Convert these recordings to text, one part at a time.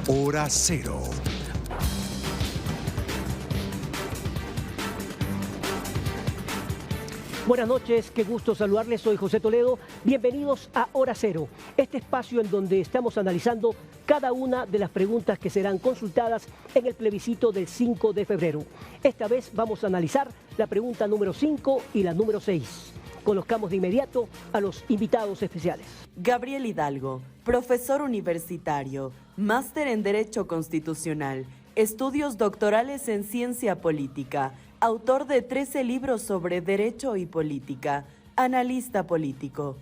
Hora Cero. Buenas noches, qué gusto saludarles, soy José Toledo. Bienvenidos a Hora Cero, este espacio en donde estamos analizando cada una de las preguntas que serán consultadas en el plebiscito del 5 de febrero. Esta vez vamos a analizar la pregunta número 5 y la número 6. Conozcamos de inmediato a los invitados especiales. Gabriel Hidalgo, profesor universitario, máster en Derecho Constitucional, estudios doctorales en Ciencia Política, autor de 13 libros sobre Derecho y Política, analista político.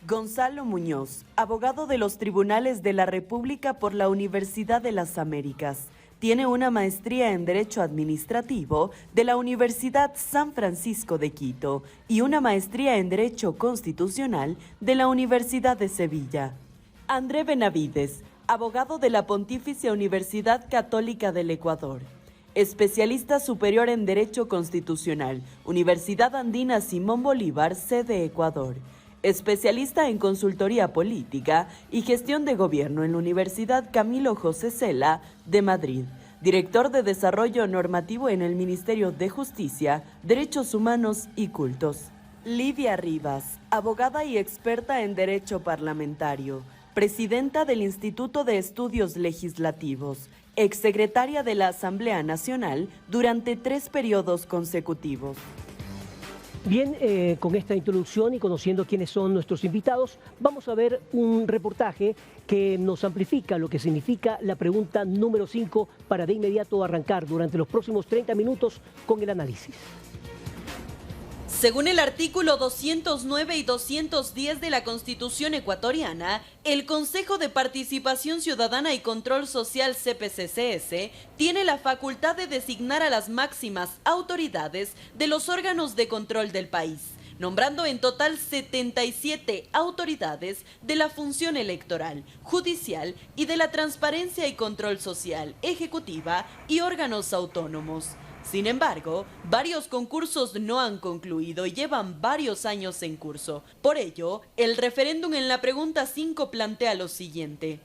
Gonzalo Muñoz, abogado de los Tribunales de la República por la Universidad de las Américas. Tiene una maestría en Derecho Administrativo de la Universidad San Francisco de Quito y una maestría en Derecho Constitucional de la Universidad de Sevilla. André Benavides, abogado de la Pontificia Universidad Católica del Ecuador. Especialista superior en Derecho Constitucional, Universidad Andina Simón Bolívar, sede Ecuador. Especialista en Consultoría Política y Gestión de Gobierno en la Universidad Camilo José Cela de Madrid. Director de Desarrollo Normativo en el Ministerio de Justicia, Derechos Humanos y Cultos. Lidia Rivas, abogada y experta en Derecho Parlamentario. Presidenta del Instituto de Estudios Legislativos. Exsecretaria de la Asamblea Nacional durante 3 periodos consecutivos. Bien, con esta introducción y conociendo quiénes son nuestros invitados, vamos a ver un reportaje que nos amplifica lo que significa la pregunta número 5 para de inmediato arrancar durante los próximos 30 minutos con el análisis. Según el artículo 209 y 210 de la Constitución ecuatoriana, el Consejo de Participación Ciudadana y Control Social CPCCS tiene la facultad de designar a las máximas autoridades de los órganos de control del país, nombrando en total 77 autoridades de la función electoral, judicial y de la transparencia y control social, ejecutiva y órganos autónomos. Sin embargo, varios concursos no han concluido y llevan varios años en curso. Por ello, el referéndum en la pregunta 5 plantea lo siguiente.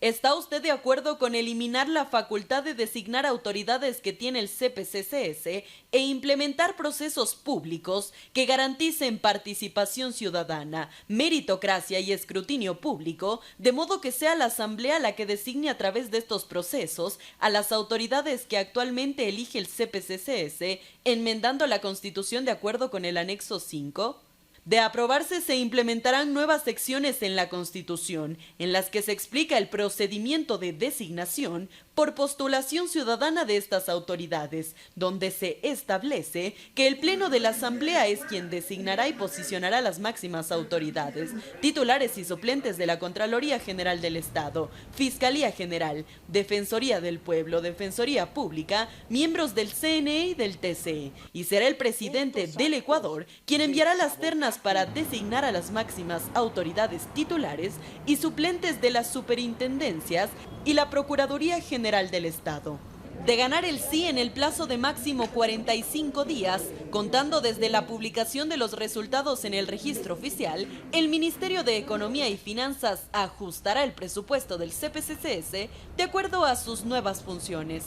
¿Está usted de acuerdo con eliminar la facultad de designar autoridades que tiene el CPCCS e implementar procesos públicos que garanticen participación ciudadana, meritocracia y escrutinio público, de modo que sea la Asamblea la que designe a través de estos procesos a las autoridades que actualmente elige el CPCCS, enmendando la Constitución de acuerdo con el anexo 5? De aprobarse, se implementarán nuevas secciones en la Constitución, en las que se explica el procedimiento de designación por postulación ciudadana de estas autoridades, donde se establece que el Pleno de la Asamblea es quien designará y posicionará las máximas autoridades, titulares y suplentes de la Contraloría General del Estado, Fiscalía General, Defensoría del Pueblo, Defensoría Pública, miembros del CNE y del TCE, y será el presidente del Ecuador quien enviará las ternas para designar a las máximas autoridades titulares y suplentes de las superintendencias y la Procuraduría General del Estado. De ganar el sí en el plazo de máximo 45 días, contando desde la publicación de los resultados en el registro oficial, el Ministerio de Economía y Finanzas ajustará el presupuesto del CPCCS de acuerdo a sus nuevas funciones.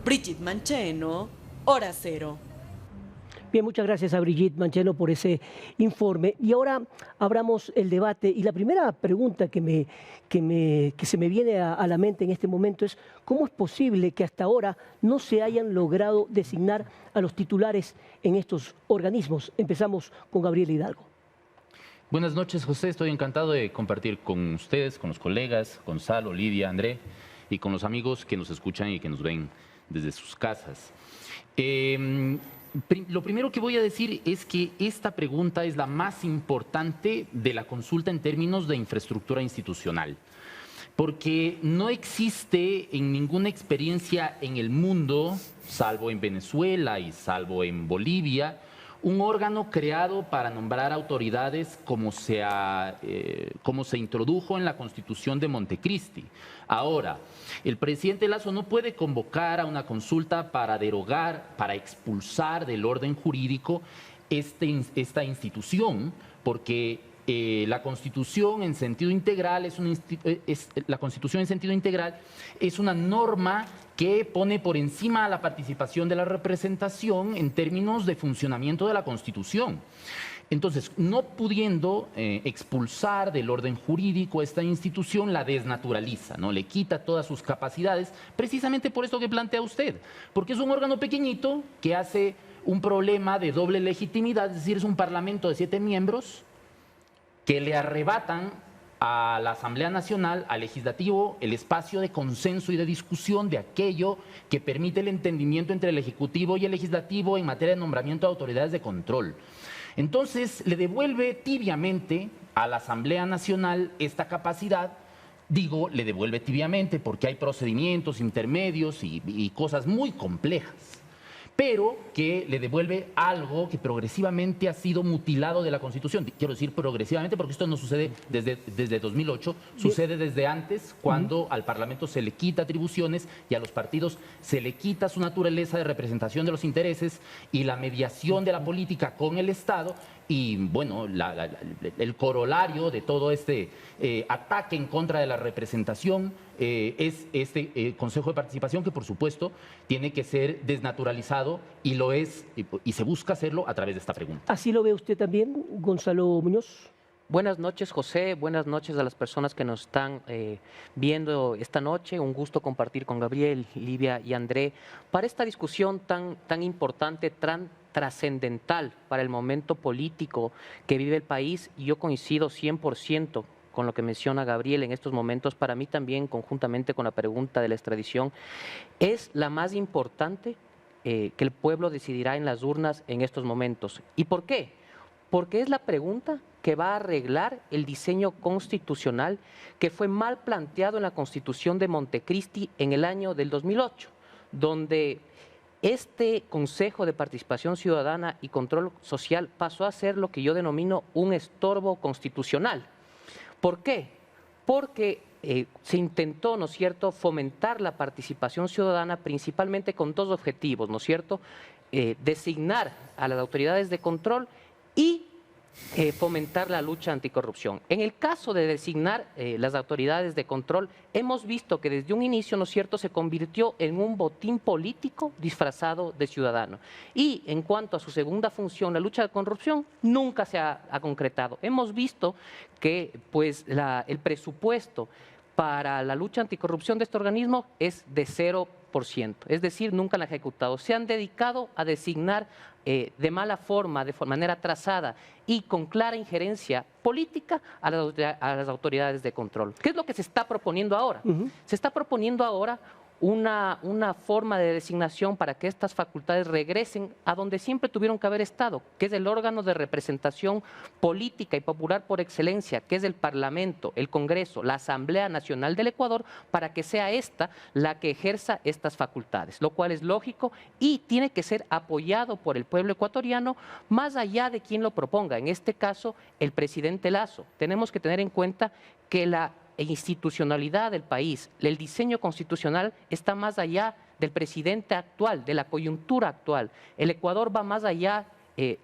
Brigitte Mancheno, Hora Cero. Bien, muchas gracias a Brigitte Mancheno por ese informe. Y ahora abramos el debate. Y la primera pregunta que se me viene a la mente en este momento es ¿cómo es posible que hasta ahora no se hayan logrado designar a los titulares en estos organismos? Empezamos con Gabriel Hidalgo. Buenas noches, José. Estoy encantado de compartir con ustedes, con los colegas, Gonzalo, Lidia, André y con los amigos que nos escuchan y que nos ven desde sus casas. Lo primero que voy a decir es que esta pregunta es la más importante de la consulta en términos de infraestructura institucional, porque no existe en ninguna experiencia en el mundo, salvo en Venezuela y salvo en Bolivia, un órgano creado para nombrar autoridades como se introdujo en la Constitución de Montecristi. Ahora, el presidente Lasso no puede convocar a una consulta para derogar, para expulsar del orden jurídico esta institución, porque la Constitución en sentido integral la Constitución en sentido integral es una norma que pone por encima a la participación de la representación en términos de funcionamiento de la Constitución. Entonces, no pudiendo expulsar del orden jurídico esta institución, la desnaturaliza, ¿no? Le quita todas sus capacidades, precisamente por esto que plantea usted, porque es un órgano pequeñito que hace un problema de doble legitimidad, es decir, es un parlamento de 7 miembros que le arrebatan a la Asamblea Nacional, al Legislativo, el espacio de consenso y de discusión de aquello que permite el entendimiento entre el Ejecutivo y el Legislativo en materia de nombramiento de autoridades de control. Entonces, le devuelve tibiamente a la Asamblea Nacional esta capacidad. Digo, le devuelve tibiamente porque hay procedimientos intermedios y cosas muy complejas, pero que le devuelve algo que progresivamente ha sido mutilado de la Constitución. Quiero decir progresivamente porque esto no sucede desde 2008, sucede desde antes, cuando al Parlamento se le quita atribuciones y a los partidos se le quita su naturaleza de representación de los intereses y la mediación de la política con el Estado. Y bueno, el corolario de todo este ataque en contra de la representación es este Consejo de Participación que, por supuesto, tiene que ser desnaturalizado y lo es, y se busca hacerlo a través de esta pregunta. ¿Así lo ve usted también, Gonzalo Muñoz? Buenas noches, José. Buenas noches a las personas que nos están viendo esta noche. Un gusto compartir con Gabriel, Livia y André para esta discusión tan importante, tan trascendental para el momento político que vive el país. Y yo coincido 100% con lo que menciona Gabriel en estos momentos. Para mí también, conjuntamente con la pregunta de la extradición, es la más importante que el pueblo decidirá en las urnas en estos momentos. ¿Y por qué? Porque es la pregunta que va a arreglar el diseño constitucional que fue mal planteado en la Constitución de Montecristi en el año del 2008, donde este Consejo de Participación Ciudadana y Control Social pasó a ser lo que yo denomino un estorbo constitucional. ¿Por qué? Porque se intentó, ¿no es cierto?, fomentar la participación ciudadana principalmente con dos objetivos, ¿no es cierto?, designar a las autoridades de control y fomentar la lucha anticorrupción. En el caso de designar las autoridades de control, hemos visto que desde un inicio, ¿no es cierto?, se convirtió en un botín político disfrazado de ciudadano. Y en cuanto a su segunda función, la lucha de corrupción, nunca se ha concretado. Hemos visto que pues, el presupuesto para la lucha anticorrupción de este organismo es de 0%, es decir, nunca la han ejecutado. Se han dedicado a designar de mala forma, de manera trazada y con clara injerencia política a las autoridades de control. ¿Qué es lo que se está proponiendo ahora? Se está proponiendo ahora una forma de designación para que estas facultades regresen a donde siempre tuvieron que haber estado, que es el órgano de representación política y popular por excelencia, que es el Parlamento, el Congreso, la Asamblea Nacional del Ecuador, para que sea esta la que ejerza estas facultades, lo cual es lógico y tiene que ser apoyado por el pueblo ecuatoriano, más allá de quien lo proponga, en este caso el presidente Lasso. Tenemos que tener en cuenta que la institucionalidad del país, el diseño constitucional está más allá del presidente actual, de la coyuntura actual. El Ecuador va más allá,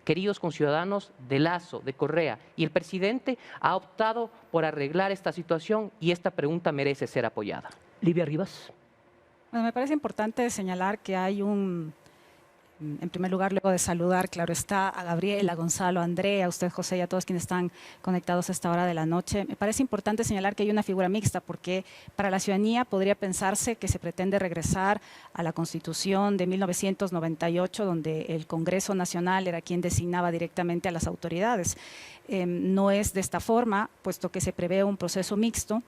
queridos conciudadanos, de Lasso, de Correa, y el presidente ha optado por arreglar esta situación y esta pregunta merece ser apoyada. Livia Rivas. Bueno, me parece importante señalar que hay en primer lugar, luego de saludar, claro está, a Gabriel, a Gonzalo, a André, a usted, José, y a todos quienes están conectados a esta hora de la noche, me parece importante señalar que hay una figura mixta, porque para la ciudadanía podría pensarse que se pretende regresar a la Constitución de 1998, donde el Congreso Nacional era quien designaba directamente a las autoridades. No es de esta forma, puesto que se prevé un proceso mixto,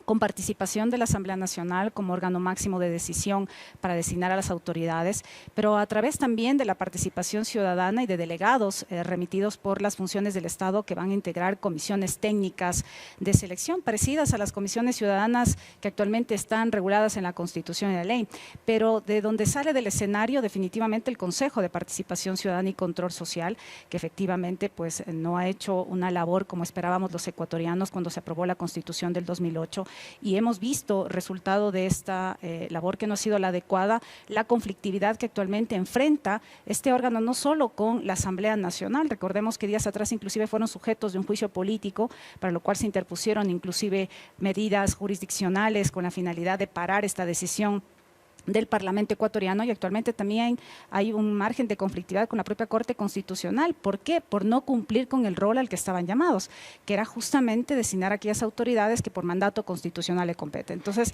con participación de la Asamblea Nacional como órgano máximo de decisión para designar a las autoridades, pero a través también de la participación ciudadana y de delegados remitidos por las funciones del Estado que van a integrar comisiones técnicas de selección parecidas a las comisiones ciudadanas que actualmente están reguladas en la Constitución y la ley, pero de donde sale del escenario definitivamente el Consejo de Participación Ciudadana y Control Social, que efectivamente pues, no ha hecho una labor como esperábamos los ecuatorianos cuando se aprobó la Constitución del 2008, y hemos visto, resultado de esta labor que no ha sido la adecuada, la conflictividad que actualmente enfrenta este órgano, no solo con la Asamblea Nacional. Recordemos que días atrás inclusive fueron sujetos de un juicio político, para lo cual se interpusieron inclusive medidas jurisdiccionales con la finalidad de parar esta decisión del Parlamento ecuatoriano, y actualmente también hay un margen de conflictividad con la propia Corte Constitucional. ¿Por qué? Por no cumplir con el rol al que estaban llamados, que era justamente designar a aquellas autoridades que por mandato constitucional le competen. Entonces,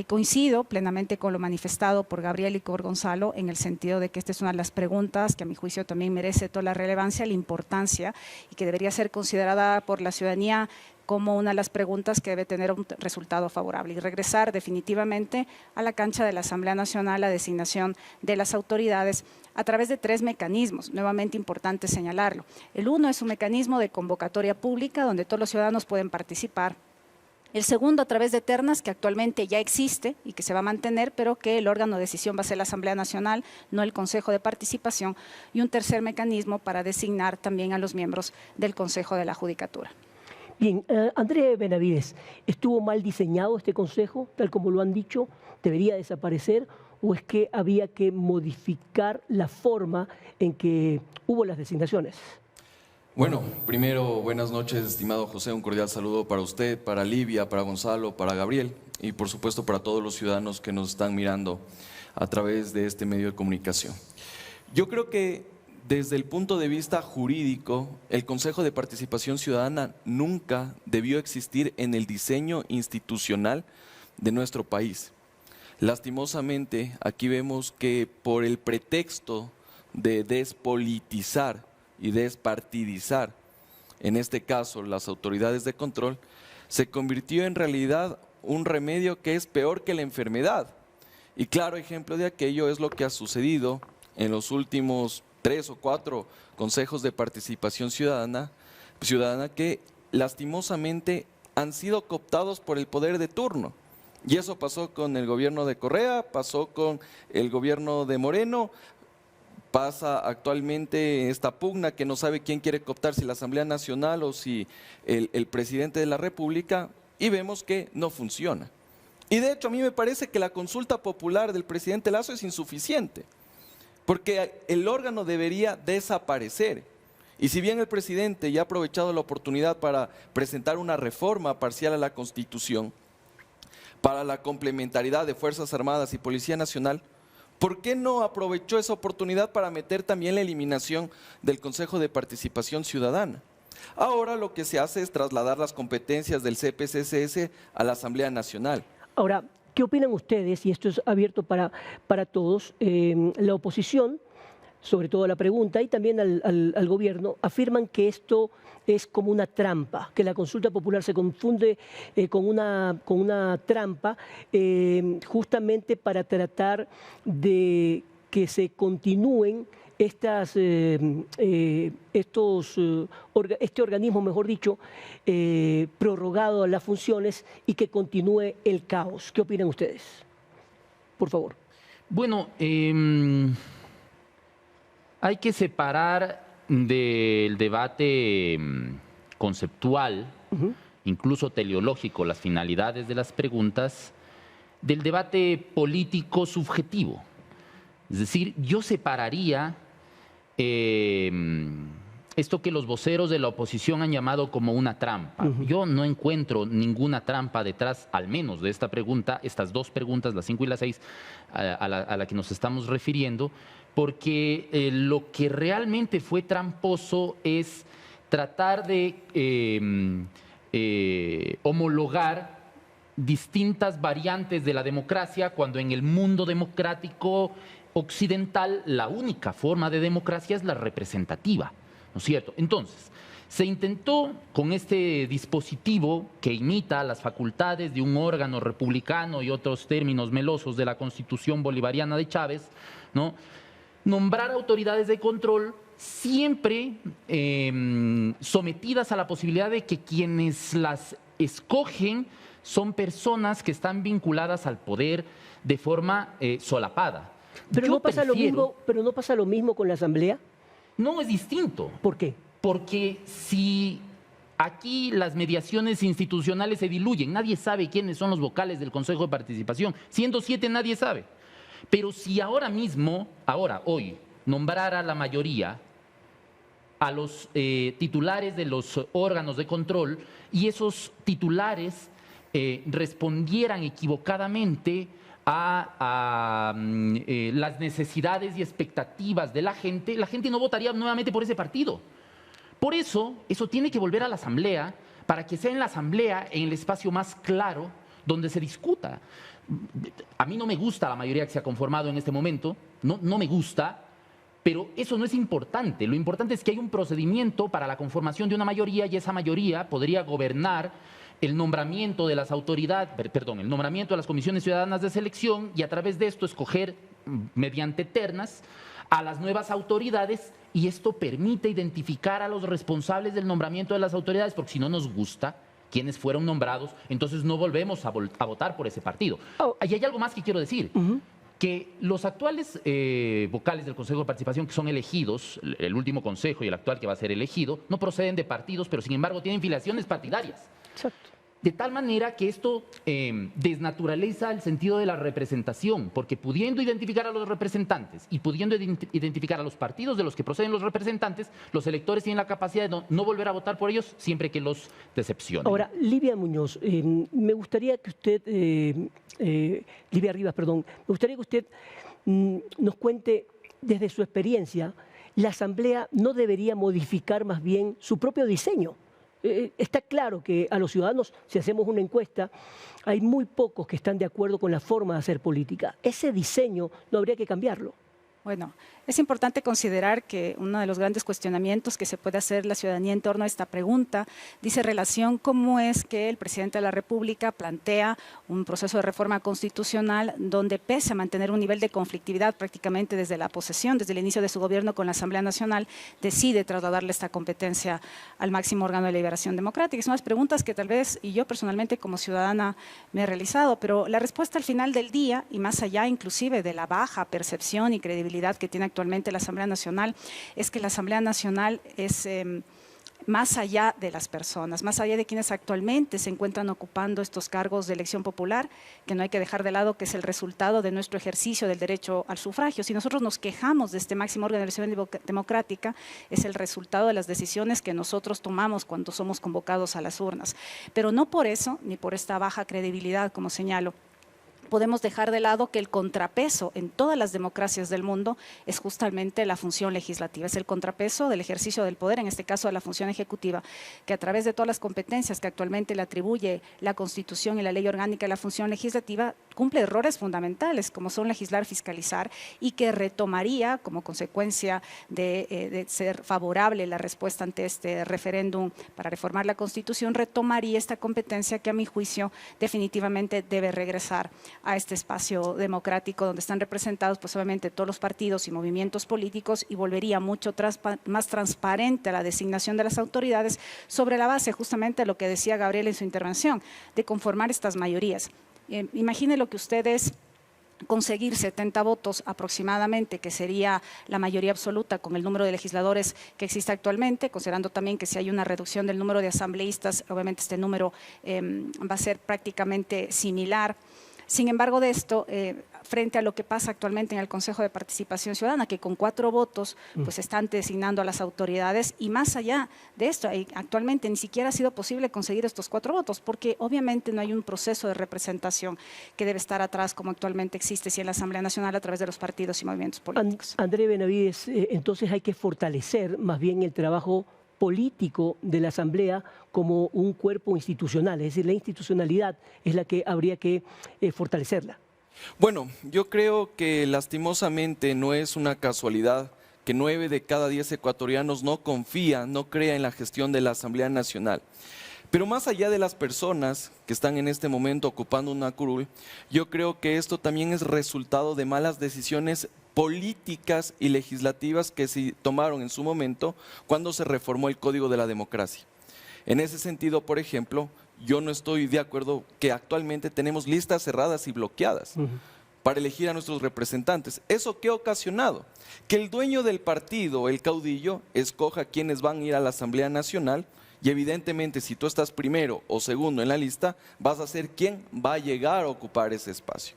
coincido plenamente con lo manifestado por Gabriel y por Gonzalo, en el sentido de que esta es una de las preguntas que a mi juicio también merece toda la relevancia, la importancia, y que debería ser considerada por la ciudadanía como una de las preguntas que debe tener un resultado favorable, y regresar definitivamente a la cancha de la Asamblea Nacional, la designación de las autoridades a través de 3 mecanismos, nuevamente importante señalarlo. El uno es un mecanismo de convocatoria pública donde todos los ciudadanos pueden participar. El segundo, a través de ternas, que actualmente ya existe y que se va a mantener, pero que el órgano de decisión va a ser la Asamblea Nacional, no el Consejo de Participación. Y un tercer mecanismo para designar también a los miembros del Consejo de la Judicatura. Bien, André Benavides, ¿estuvo mal diseñado este consejo, tal como lo han dicho? ¿Debería desaparecer o es que había que modificar la forma en que hubo las designaciones? Bueno, primero, buenas noches, estimado José, un cordial saludo para usted, para Livia, para Gonzalo, para Gabriel y por supuesto para todos los ciudadanos que nos están mirando a través de este medio de comunicación. Yo creo que desde el punto de vista jurídico, el Consejo de Participación Ciudadana nunca debió existir en el diseño institucional de nuestro país. Lastimosamente, aquí vemos que por el pretexto de despolitizar y despartidizar, en este caso las autoridades de control, se convirtió en realidad un remedio que es peor que la enfermedad. Y claro ejemplo de aquello es lo que ha sucedido en los últimos 3 o 4 consejos de participación ciudadana que lastimosamente han sido cooptados por el poder de turno. Y eso pasó con el gobierno de Correa, pasó con el gobierno de Moreno, pasa actualmente esta pugna que no sabe quién quiere cooptar, si la Asamblea Nacional o si el presidente de la República, y vemos que no funciona. Y de hecho a mí me parece que la consulta popular del presidente Lasso es insuficiente, porque el órgano debería desaparecer. Y si bien el presidente ya ha aprovechado la oportunidad para presentar una reforma parcial a la Constitución, para la complementariedad de Fuerzas Armadas y Policía Nacional, ¿por qué no aprovechó esa oportunidad para meter también la eliminación del Consejo de Participación Ciudadana? Ahora lo que se hace es trasladar las competencias del CPCCS a la Asamblea Nacional. Ahora, ¿qué opinan ustedes? Y esto es abierto para todos. La oposición, sobre todo a la pregunta, y también al gobierno, afirman que esto es como una trampa, que la consulta popular se confunde con una trampa justamente para tratar de que se continúen este organismo, mejor dicho, prorrogado a las funciones y que continúe el caos. ¿Qué opinan ustedes? Por favor. Bueno, hay que separar del debate conceptual, incluso teleológico, las finalidades de las preguntas, del debate político subjetivo. Es decir, yo separaría esto que los voceros de la oposición han llamado como una trampa. Yo no encuentro ninguna trampa detrás, al menos de esta pregunta, estas 2 preguntas, la 5 y la 6, a la que nos estamos refiriendo, porque lo que realmente fue tramposo es tratar de homologar distintas variantes de la democracia, cuando en el mundo democrático occidental la única forma de democracia es la representativa, ¿no es cierto? Entonces, se intentó con este dispositivo que imita las facultades de un órgano republicano y otros términos melosos de la Constitución bolivariana de Chávez, ¿no?, nombrar autoridades de control siempre sometidas a la posibilidad de que quienes las escogen son personas que están vinculadas al poder de forma solapada. Pero no pasa lo mismo con la Asamblea. No, es distinto. ¿Por qué? Porque si Aquí las mediaciones institucionales se diluyen. Nadie sabe quiénes son los vocales del Consejo de Participación. Siendo 7, nadie sabe. Pero si ahora mismo, hoy, nombrara la mayoría a los titulares de los órganos de control y esos titulares respondieran equivocadamente a las necesidades y expectativas de la gente no votaría nuevamente por ese partido. Por eso tiene que volver a la Asamblea para que sea en la Asamblea, en el espacio más claro, donde se discuta. A mí no me gusta la mayoría que se ha conformado en este momento, no me gusta, pero eso no es importante. Lo importante es que hay un procedimiento para la conformación de una mayoría y esa mayoría podría gobernar el nombramiento de las el nombramiento de las comisiones ciudadanas de selección y a través de esto escoger mediante ternas a las nuevas autoridades, y esto permite identificar a los responsables del nombramiento de las autoridades, porque si no nos gusta quienes fueron nombrados, entonces no volvemos a votar por ese partido. Y hay algo más que quiero decir, que los actuales vocales del Consejo de Participación que son elegidos, el último consejo y el actual que va a ser elegido, no proceden de partidos, pero sin embargo tienen filiaciones partidarias. Exacto. De tal manera que esto desnaturaliza el sentido de la representación, porque pudiendo identificar a los representantes y pudiendo identificar a los partidos de los que proceden los representantes, los electores tienen la capacidad de no volver a votar por ellos siempre que los decepcionen. Ahora, Livia Muñoz, me gustaría que usted, Livia Rivas, perdón, me gustaría que usted nos cuente desde su experiencia, la Asamblea no debería modificar más bien su propio diseño. Está claro que a los ciudadanos, si hacemos una encuesta, hay muy pocos que están de acuerdo con la forma de hacer política. Ese diseño no habría que cambiarlo. Bueno, es importante considerar que uno de los grandes cuestionamientos que se puede hacer la ciudadanía en torno a esta pregunta dice relación cómo es que el presidente de la República plantea un proceso de reforma constitucional donde, pese a mantener un nivel de conflictividad prácticamente desde la posesión, desde el inicio de su gobierno con la Asamblea Nacional, decide trasladarle esta competencia al máximo órgano de liberación democrática. Son las preguntas que tal vez, y yo personalmente como ciudadana me he realizado, pero la respuesta al final del día, y más allá inclusive de la baja percepción y credibilidad que tiene actualmente la Asamblea Nacional, es que la Asamblea Nacional es más allá de las personas, más allá de quienes actualmente se encuentran ocupando estos cargos de elección popular, que no hay que dejar de lado que es el resultado de nuestro ejercicio del derecho al sufragio. Si nosotros nos quejamos de este máximo órgano de elección democrática, es el resultado de las decisiones que nosotros tomamos cuando somos convocados a las urnas. Pero no por eso, ni por esta baja credibilidad, como señalo, podemos dejar de lado que el contrapeso en todas las democracias del mundo es justamente la función legislativa, es el contrapeso del ejercicio del poder, en este caso de la función ejecutiva, que a través de todas las competencias que actualmente le atribuye la Constitución y la Ley Orgánica de la Función Legislativa, cumple errores fundamentales como son legislar, fiscalizar, y que retomaría como consecuencia de ser favorable la respuesta ante este referéndum para reformar la Constitución, retomaría esta competencia que a mi juicio definitivamente debe regresar a este espacio democrático donde están representados pues obviamente todos los partidos y movimientos políticos, y volvería mucho más transparente la designación de las autoridades sobre la base justamente de lo que decía Gabriel en su intervención, de conformar estas mayorías. Imagine lo que ustedes conseguir 70 votos aproximadamente, que sería la mayoría absoluta con el número de legisladores que existe actualmente, considerando también que si hay una reducción del número de asambleístas, obviamente este número va a ser prácticamente similar. Sin embargo de esto, frente a lo que pasa actualmente en el Consejo de Participación Ciudadana, que con 4 votos pues están designando a las autoridades, y más allá de esto, actualmente ni siquiera ha sido posible conseguir estos 4 votos, porque obviamente no hay un proceso de representación que debe estar atrás como actualmente existe en la Asamblea Nacional a través de los partidos y movimientos políticos. André Benavides, entonces hay que fortalecer más bien el trabajo político de la Asamblea como un cuerpo institucional, es decir, la institucionalidad es la que habría que fortalecerla. Bueno, yo creo que lastimosamente no es una casualidad que 9 de cada 10 ecuatorianos no confían, no crean en la gestión de la Asamblea Nacional. Pero más allá de las personas que están en este momento ocupando una curul, yo creo que esto también es resultado de malas decisiones políticas y legislativas que se tomaron en su momento cuando se reformó el Código de la Democracia. En ese sentido, por ejemplo, yo no estoy de acuerdo que actualmente tenemos listas cerradas y bloqueadas para elegir a nuestros representantes. ¿Eso qué ha ocasionado? Que el dueño del partido, el caudillo, escoja quiénes van a ir a la Asamblea Nacional, Y evidentemente, si tú estás primero o segundo en la lista, vas a ser quien va a llegar a ocupar ese espacio.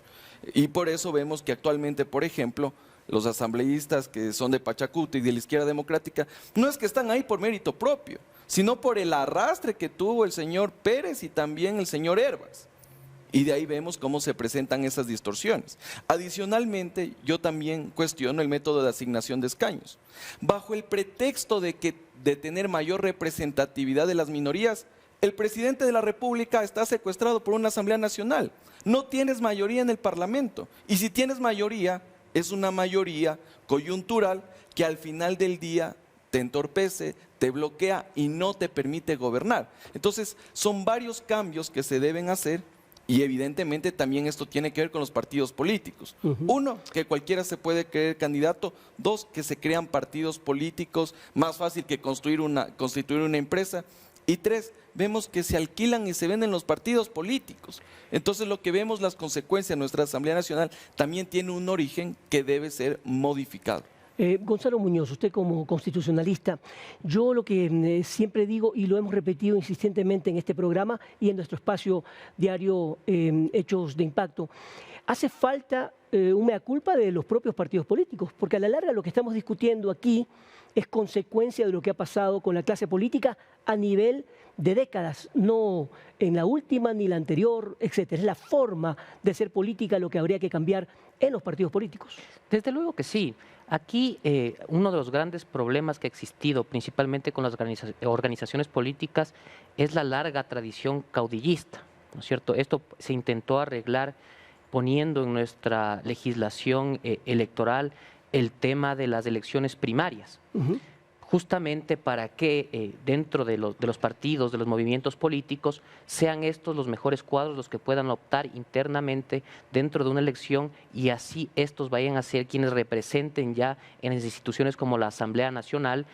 Y por eso vemos que actualmente, por ejemplo, los asambleístas que son de Pachacuti y de la Izquierda Democrática, no es que están ahí por mérito propio, sino por el arrastre que tuvo el señor Pérez y también el señor Hervas. Y de ahí vemos cómo se presentan esas distorsiones. Adicionalmente, yo también cuestiono el método de asignación de escaños. Bajo el pretexto de tener mayor representatividad de las minorías, el presidente de la República está secuestrado por una Asamblea Nacional. No tienes mayoría en el Parlamento. Y si tienes mayoría, es una mayoría coyuntural que al final del día te entorpece, te bloquea y no te permite gobernar. Entonces, son varios cambios que se deben hacer. Y evidentemente también esto tiene que ver con los partidos políticos. Uno, que cualquiera se puede creer candidato. Dos, que se crean partidos políticos, más fácil que constituir una empresa. Y tres, vemos que se alquilan y se venden los partidos políticos. Entonces lo que vemos, las consecuencias de nuestra Asamblea Nacional también tiene un origen que debe ser modificado. Gonzalo Muñoz, usted como constitucionalista, yo lo que siempre digo y lo hemos repetido insistentemente en este programa y en nuestro espacio diario Hechos de Impacto, hace falta un mea culpa de los propios partidos políticos, porque a la larga lo que estamos discutiendo aquí es consecuencia de lo que ha pasado con la clase política a nivel de décadas, no en la última ni la anterior, etc. Es la forma de ser política lo que habría que cambiar en los partidos políticos. Desde luego que sí. Aquí uno de los grandes problemas que ha existido, principalmente con las organizaciones políticas, es la larga tradición caudillista, ¿no es cierto? Esto se intentó arreglar poniendo en nuestra legislación electoral el tema de las elecciones primarias. Justamente para que dentro de los partidos, de los movimientos políticos, sean estos los mejores cuadros los que puedan optar internamente dentro de una elección y así estos vayan a ser quienes representen ya en las instituciones como la Asamblea Nacional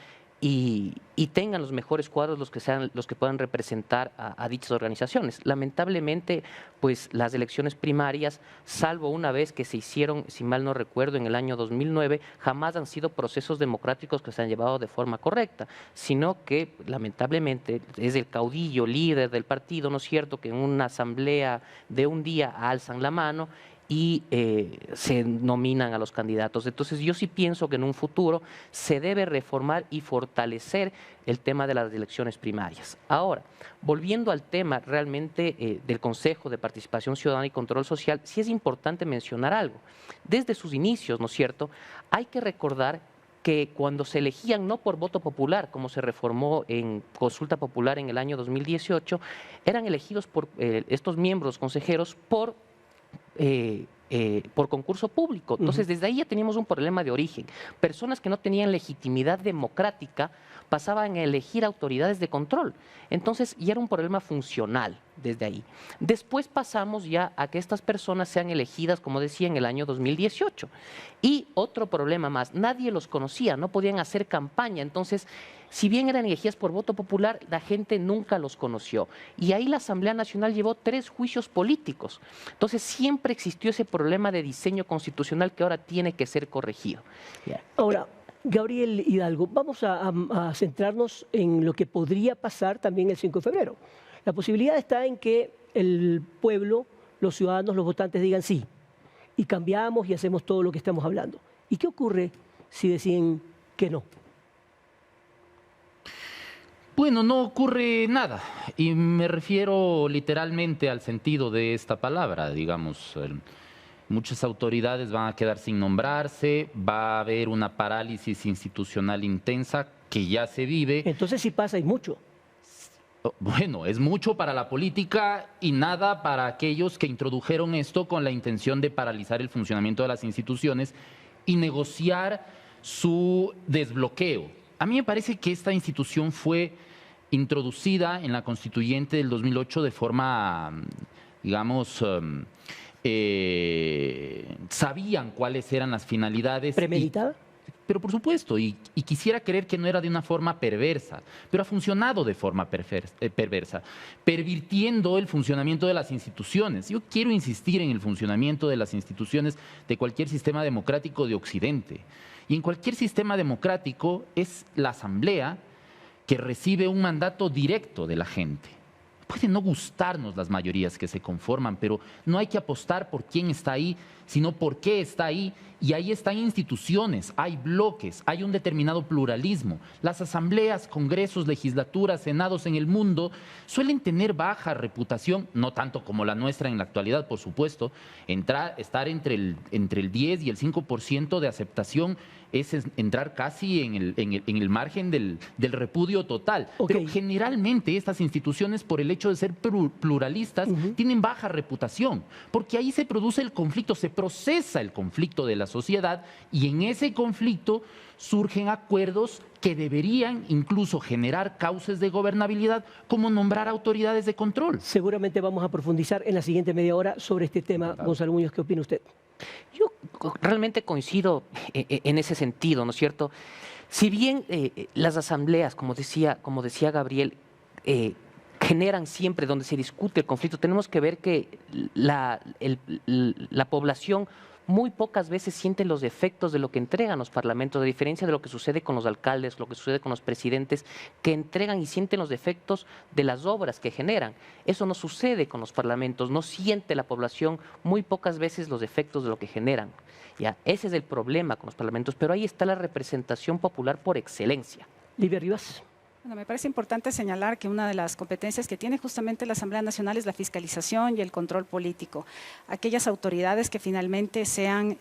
y tengan los mejores cuadros los que puedan representar a dichas organizaciones. Lamentablemente, pues las elecciones primarias, salvo una vez que se hicieron, si mal no recuerdo, en el año 2009, jamás han sido procesos democráticos que se han llevado de forma correcta, sino que lamentablemente es el caudillo líder del partido, ¿no es cierto?, que en una asamblea de un día alzan la mano y se nominan a los candidatos. Entonces yo sí pienso que en un futuro se debe reformar y fortalecer el tema de las elecciones primarias. Ahora, volviendo al tema realmente del Consejo de Participación Ciudadana y Control Social, sí es importante mencionar algo. Desde sus inicios, ¿no es cierto?, hay que recordar que cuando se elegían no por voto popular, como se reformó en consulta popular en el año 2018, eran elegidos por estos miembros consejeros por concurso público. Entonces, desde ahí ya teníamos un problema de origen. Personas que no tenían legitimidad democrática pasaban a elegir autoridades de control. Entonces, ya era un problema funcional desde ahí. Después pasamos ya a que estas personas sean elegidas, como decía, en el año 2018. Y otro problema más, nadie los conocía, no podían hacer campaña. Entonces, si bien eran elegidas por voto popular, la gente nunca los conoció. Y ahí la Asamblea Nacional llevó 3 juicios políticos. Entonces, siempre existió ese problema de diseño constitucional que ahora tiene que ser corregido. Ahora, Gabriel Hidalgo, vamos a centrarnos en lo que podría pasar también el 5 de febrero. La posibilidad está en que el pueblo, los ciudadanos, los votantes digan sí, y cambiamos y hacemos todo lo que estamos hablando. ¿Y qué ocurre si deciden que no? Bueno, no ocurre nada, y me refiero literalmente al sentido de esta palabra, digamos. Muchas autoridades van a quedar sin nombrarse, va a haber una parálisis institucional intensa que ya se vive. Entonces sí pasa y mucho. Bueno, es mucho para la política y nada para aquellos que introdujeron esto con la intención de paralizar el funcionamiento de las instituciones y negociar su desbloqueo. A mí me parece que esta institución fue introducida en la Constituyente del 2008 de forma, digamos, sabían cuáles eran las finalidades. ¿Premeditada? Pero por supuesto, y quisiera creer que no era de una forma perversa, pero ha funcionado de forma perversa, pervirtiendo el funcionamiento de las instituciones. Yo quiero insistir en el funcionamiento de las instituciones de cualquier sistema democrático de Occidente. Y en cualquier sistema democrático es la Asamblea que recibe un mandato directo de la gente. Puede no gustarnos las mayorías que se conforman, pero no hay que apostar por quién está ahí, sino por qué está ahí. Y ahí están instituciones, hay bloques, hay un determinado pluralismo. Las asambleas, congresos, legislaturas, senados en el mundo suelen tener baja reputación, no tanto como la nuestra en la actualidad, por supuesto. Estar entre el 10 y el 5% de aceptación es entrar casi en el margen del repudio total. Okay. Pero generalmente estas instituciones, por el hecho de ser pluralistas, tienen baja reputación, porque ahí se produce el conflicto, se procesa el conflicto de la sociedad y en ese conflicto surgen acuerdos que deberían incluso generar cauces de gobernabilidad, como nombrar autoridades de control. Seguramente vamos a profundizar en la siguiente media hora sobre este tema. Gonzalo Muñoz, ¿qué opina usted? Yo realmente coincido en ese sentido, ¿no es cierto? Si bien las asambleas, como decía Gabriel, generan siempre donde se discute el conflicto, tenemos que ver que la población muy pocas veces siente los efectos de lo que entregan los parlamentos, a diferencia de lo que sucede con los alcaldes, lo que sucede con los presidentes, que entregan y sienten los efectos de las obras que generan. Eso no sucede con los parlamentos, no siente la población muy pocas veces los efectos de lo que generan. Ya, ese es el problema con los parlamentos, pero ahí está la representación popular por excelencia. Livia Rivas. Bueno, me parece importante señalar que una de las competencias que tiene justamente la Asamblea Nacional es la fiscalización y el control político. Aquellas autoridades que finalmente sean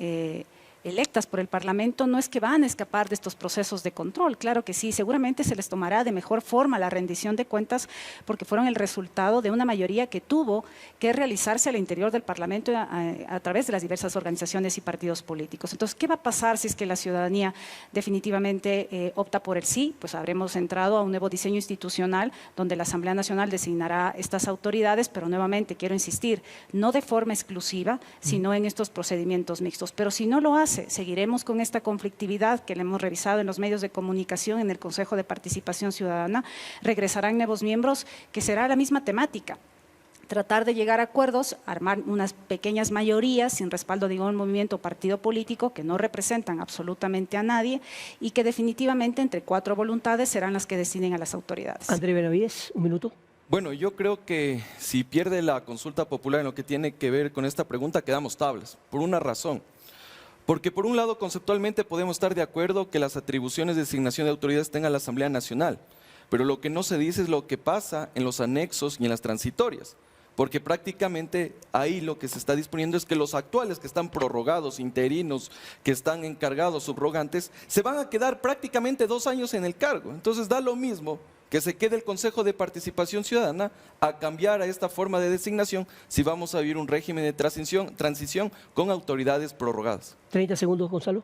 electas por el Parlamento no es que van a escapar de estos procesos de control, claro que sí, seguramente se les tomará de mejor forma la rendición de cuentas porque fueron el resultado de una mayoría que tuvo que realizarse al interior del Parlamento a través de las diversas organizaciones y partidos políticos. Entonces, ¿qué va a pasar si es que la ciudadanía definitivamente opta por el sí? Pues habremos entrado a un nuevo diseño institucional donde la Asamblea Nacional designará estas autoridades, pero nuevamente quiero insistir, no de forma exclusiva, sino en estos procedimientos mixtos. Pero si no lo hace, seguiremos con esta conflictividad que le hemos revisado en los medios de comunicación, en el Consejo de Participación Ciudadana. Regresarán nuevos miembros que será la misma temática. Tratar de llegar a acuerdos, armar unas pequeñas mayorías sin respaldo de un movimiento o partido político que no representan absolutamente a nadie y que definitivamente entre 4 voluntades serán las que deciden a las autoridades. André Benavides, un minuto. Bueno, yo creo que si pierde la consulta popular en lo que tiene que ver con esta pregunta, quedamos tablas, por una razón. Porque por un lado, conceptualmente podemos estar de acuerdo que las atribuciones de designación de autoridades tenga la Asamblea Nacional, pero lo que no se dice es lo que pasa en los anexos y en las transitorias, porque prácticamente ahí lo que se está disponiendo es que los actuales que están prorrogados, interinos, que están encargados, subrogantes, se van a quedar prácticamente 2 años en el cargo. Entonces da lo mismo que se quede el Consejo de Participación Ciudadana a cambiar a esta forma de designación si vamos a vivir un régimen de transición con autoridades prorrogadas. 30 segundos, Gonzalo.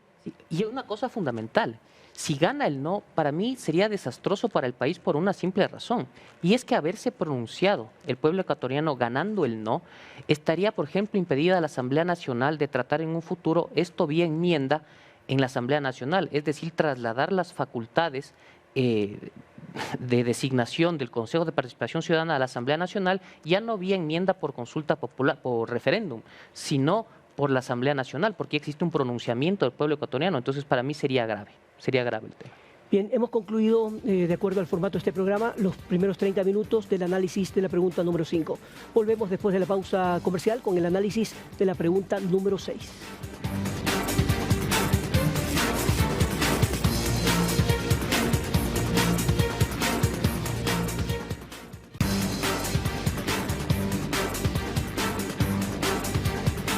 Y una cosa fundamental, si gana el no, para mí sería desastroso para el país por una simple razón, y es que haberse pronunciado el pueblo ecuatoriano ganando el no, estaría, por ejemplo, impedida a la Asamblea Nacional de tratar en un futuro esto vía enmienda en la Asamblea Nacional, es decir, trasladar las facultades de designación del Consejo de Participación Ciudadana a la Asamblea Nacional, ya no vía enmienda por consulta popular, por referéndum, sino por la Asamblea Nacional, porque existe un pronunciamiento del pueblo ecuatoriano. Entonces, para mí sería grave el tema. Bien, hemos concluido, de acuerdo al formato de este programa, los primeros 30 minutos del análisis de la pregunta número 5. Volvemos después de la pausa comercial con el análisis de la pregunta número 6.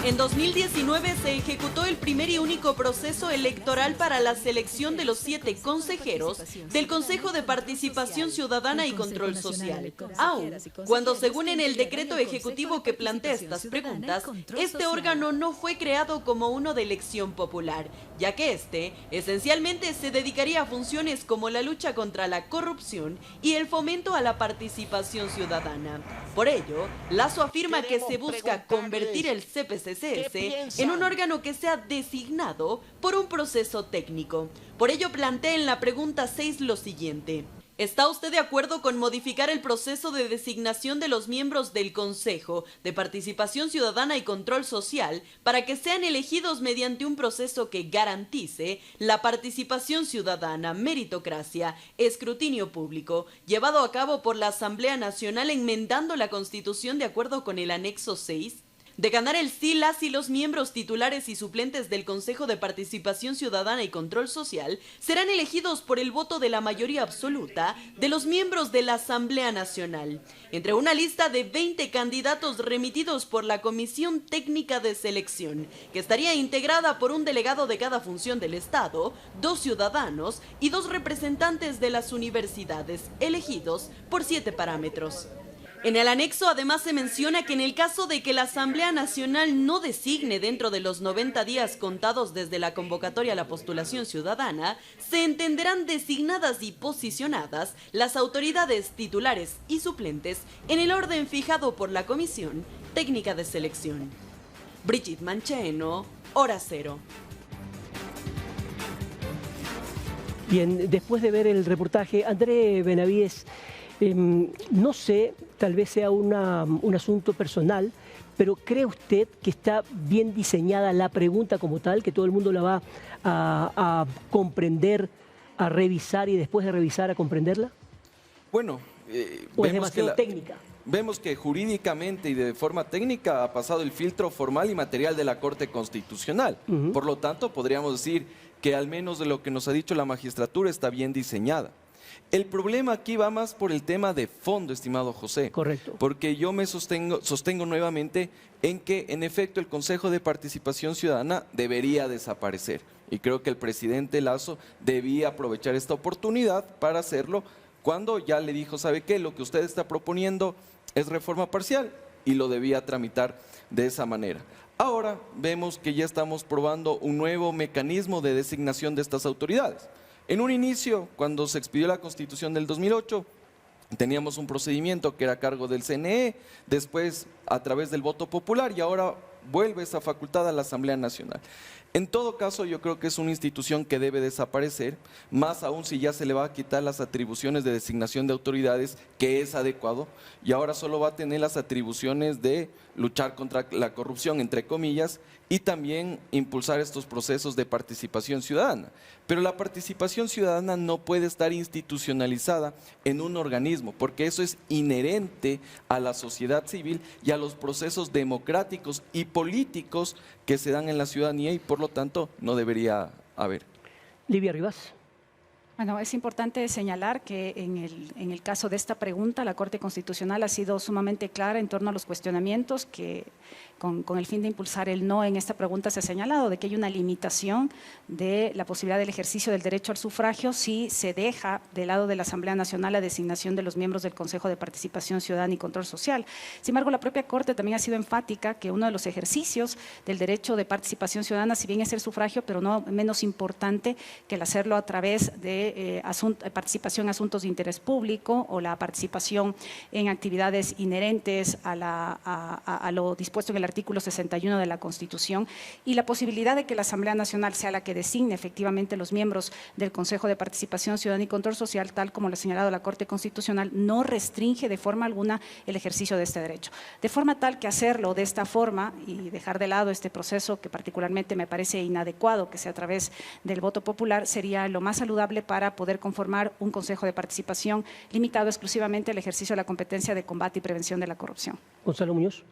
En 2019 se ejecutó el primer y único proceso electoral para la selección de los 7 consejeros del Consejo de Participación Ciudadana y Control Social. Aún cuando, según en el decreto ejecutivo que plantea estas preguntas, este órgano no fue creado como uno de elección popular, ya que este esencialmente se dedicaría a funciones como la lucha contra la corrupción y el fomento a la participación ciudadana. Por ello, Lazo afirma que se busca convertir el CPCCS en un órgano que sea designado por un proceso técnico. Por ello plantea en la pregunta 6 lo siguiente: ¿Está usted de acuerdo con modificar el proceso de designación de los miembros del Consejo de Participación Ciudadana y Control Social para que sean elegidos mediante un proceso que garantice la participación ciudadana, meritocracia, escrutinio público, llevado a cabo por la Asamblea Nacional enmendando la Constitución de acuerdo con el anexo 6? De ganar el sí, las y los miembros titulares y suplentes del Consejo de Participación Ciudadana y Control Social serán elegidos por el voto de la mayoría absoluta de los miembros de la Asamblea Nacional, entre una lista de 20 candidatos remitidos por la Comisión Técnica de Selección, que estaría integrada por un delegado de cada función del Estado, 2 ciudadanos y 2 representantes de las universidades, elegidos por 7 parámetros. En el anexo además se menciona que en el caso de que la Asamblea Nacional no designe dentro de los 90 días contados desde la convocatoria a la postulación ciudadana, se entenderán designadas y posicionadas las autoridades titulares y suplentes en el orden fijado por la Comisión Técnica de Selección. Brigitte Mancheno, Hora Cero. Bien, después de ver el reportaje, André Benavides, no sé, tal vez sea un asunto personal, pero ¿cree usted que está bien diseñada la pregunta como tal, que todo el mundo la va a comprender, a revisar y después de revisar a comprenderla? Bueno, ¿O es demasiado técnica? Vemos que jurídicamente y de forma técnica ha pasado el filtro formal y material de la Corte Constitucional. Por lo tanto, podríamos decir que al menos de lo que nos ha dicho la magistratura está bien diseñada. El problema aquí va más por el tema de fondo, estimado José. Correcto. Porque yo me sostengo nuevamente en que, en efecto, el Consejo de Participación Ciudadana debería desaparecer. Y creo que el presidente Lasso debía aprovechar esta oportunidad para hacerlo cuando ya le dijo, ¿sabe qué? Lo que usted está proponiendo es reforma parcial y lo debía tramitar de esa manera. Ahora vemos que ya estamos probando un nuevo mecanismo de designación de estas autoridades. En un inicio, cuando se expidió la Constitución del 2008, teníamos un procedimiento que era a cargo del CNE, después a través del voto popular y ahora vuelve esa facultad a la Asamblea Nacional. En todo caso, yo creo que es una institución que debe desaparecer, más aún si ya se le va a quitar las atribuciones de designación de autoridades, que es adecuado, y ahora solo va a tener las atribuciones de luchar contra la corrupción, entre comillas, y también impulsar estos procesos de participación ciudadana. Pero la participación ciudadana no puede estar institucionalizada en un organismo, porque eso es inherente a la sociedad civil y a los procesos democráticos y políticos que se dan en la ciudadanía y por lo tanto no debería haber. Livia Rivas. Bueno, es importante señalar que en el caso de esta pregunta, la Corte Constitucional ha sido sumamente clara en torno a los cuestionamientos que con el fin de impulsar el no en esta pregunta se ha señalado de que hay una limitación de la posibilidad del ejercicio del derecho al sufragio si se deja de lado de la Asamblea Nacional la designación de los miembros del Consejo de Participación Ciudadana y Control Social. Sin embargo, la propia Corte también ha sido enfática que uno de los ejercicios del derecho de participación ciudadana, si bien es el sufragio, pero no menos importante que el hacerlo a través de participación en asuntos de interés público o la participación en actividades inherentes a lo dispuesto en el artículo 61 de la Constitución y la posibilidad de que la Asamblea Nacional sea la que designe efectivamente los miembros del Consejo de Participación Ciudadana y Control Social, tal como lo ha señalado la Corte Constitucional, no restringe de forma alguna el ejercicio de este derecho. De forma tal que hacerlo de esta forma y dejar de lado este proceso que particularmente me parece inadecuado que sea a través del voto popular sería lo más saludable para poder conformar un Consejo de Participación limitado exclusivamente al ejercicio de la competencia de combate y prevención de la corrupción. Gonzalo Muñoz.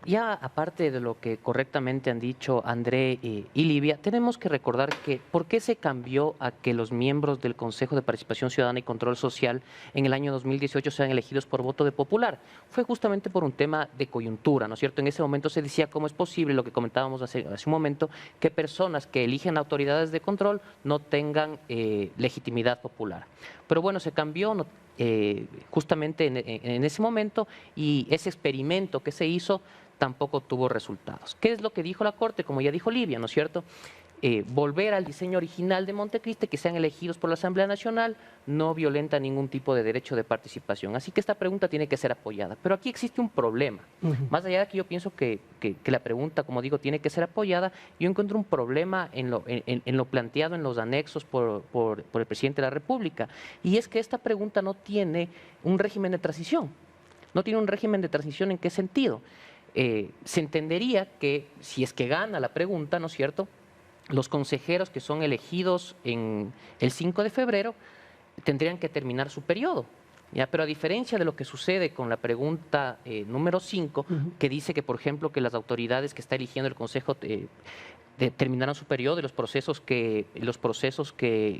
Ya aparte de lo que correctamente han dicho André y Livia, tenemos que recordar que por qué se cambió a que los miembros del Consejo de Participación Ciudadana y Control Social en el año 2018 sean elegidos por voto de popular. Fue justamente por un tema de coyuntura, ¿no es cierto? En ese momento se decía cómo es posible, lo que comentábamos hace un momento, que personas que eligen autoridades de control no tengan legitimidad popular. Pero bueno, se cambió justamente en ese momento y ese experimento que se hizo tampoco tuvo resultados. ¿Qué es lo que dijo la Corte? Como ya dijo Livia, ¿no es cierto? volver al diseño original de Montecristi, que sean elegidos por la Asamblea Nacional, no violenta ningún tipo de derecho de participación. Así que esta pregunta tiene que ser apoyada. Pero aquí existe un problema. Más allá de que yo pienso que la pregunta, como digo, tiene que ser apoyada, yo encuentro un problema en lo planteado en los anexos por el presidente de la República. Y es que esta pregunta no tiene un régimen de transición. No tiene un régimen de transición. ¿En qué sentido? Se entendería que si es que gana la pregunta, ¿no es cierto?, los consejeros que son elegidos en el 5 de febrero tendrían que terminar su periodo. ¿Ya? Pero a diferencia de lo que sucede con la pregunta número 5, que dice que, por ejemplo, que las autoridades que está eligiendo el Consejo terminarán su periodo y los procesos que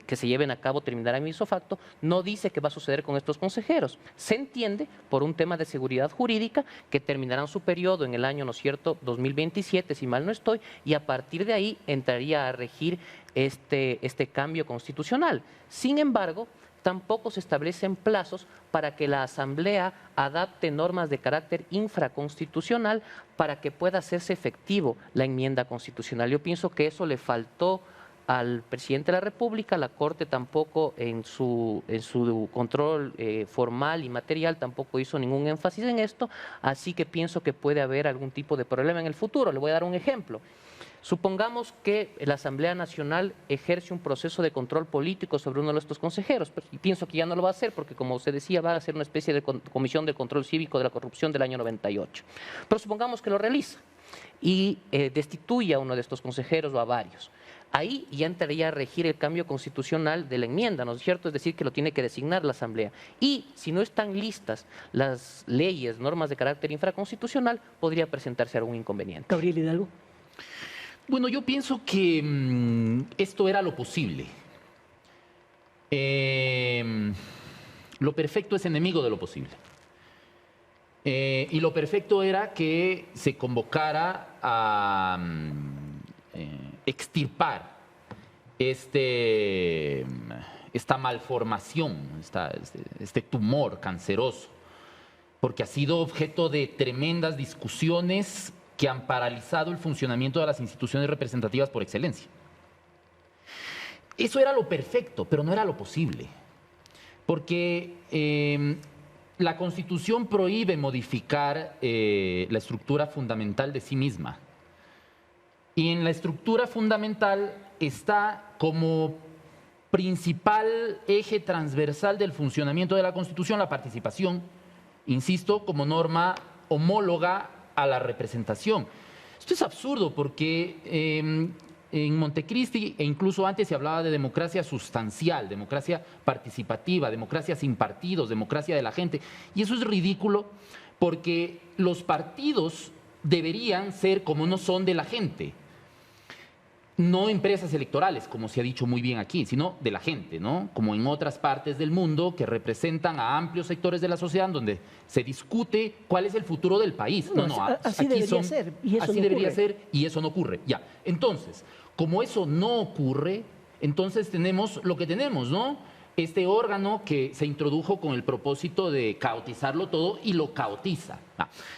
se lleven a cabo terminarán ipso facto, no dice qué va a suceder con estos consejeros. Se entiende, por un tema de seguridad jurídica, que terminarán su periodo en el año, ¿no es cierto?, 2027, si mal no estoy, y a partir de ahí entraría a regir este cambio constitucional. Sin embargo, tampoco se establecen plazos para que la Asamblea adapte normas de carácter infraconstitucional para que pueda hacerse efectivo la enmienda constitucional. Yo pienso que eso le faltó al presidente de la República. La Corte tampoco en su control formal y material tampoco hizo ningún énfasis en esto, así que pienso que puede haber algún tipo de problema en el futuro. Le voy a dar un ejemplo. Supongamos que la Asamblea Nacional ejerce un proceso de control político sobre uno de estos consejeros, y pienso que ya no lo va a hacer porque, como usted decía, va a ser una especie de comisión de control cívico de la corrupción del año 98. Pero supongamos que lo realiza y destituye a uno de estos consejeros o a varios. Ahí ya entraría a regir el cambio constitucional de la enmienda, ¿no es cierto? Es decir, que lo tiene que designar la Asamblea. Y si no están listas las leyes, normas de carácter infraconstitucional, podría presentarse algún inconveniente. Gabriel Hidalgo. Bueno, yo pienso que esto era lo posible. Lo perfecto es enemigo de lo posible. Y lo perfecto era que se convocara a extirpar esta malformación, este tumor canceroso, porque ha sido objeto de tremendas discusiones que han paralizado el funcionamiento de las instituciones representativas por excelencia. Eso era lo perfecto, pero no era lo posible, porque la Constitución prohíbe modificar la estructura fundamental de sí misma. Y en la estructura fundamental está como principal eje transversal del funcionamiento de la Constitución la participación, insisto, como norma homóloga a la representación. Esto es absurdo porque en Montecristi, e incluso antes se hablaba de democracia sustancial, democracia participativa, democracia sin partidos, democracia de la gente. Y eso es ridículo porque los partidos deberían ser como no son de la gente. No empresas electorales, como se ha dicho muy bien aquí, sino de la gente, ¿no? Como en otras partes del mundo que representan a amplios sectores de la sociedad donde se discute cuál es el futuro del país. Así debería ser, y eso así no debería ocurre. ser y eso no ocurre. Ya. Entonces, como eso no ocurre, entonces tenemos lo que tenemos, ¿no? Este órgano que se introdujo con el propósito de caotizarlo todo y lo caotiza.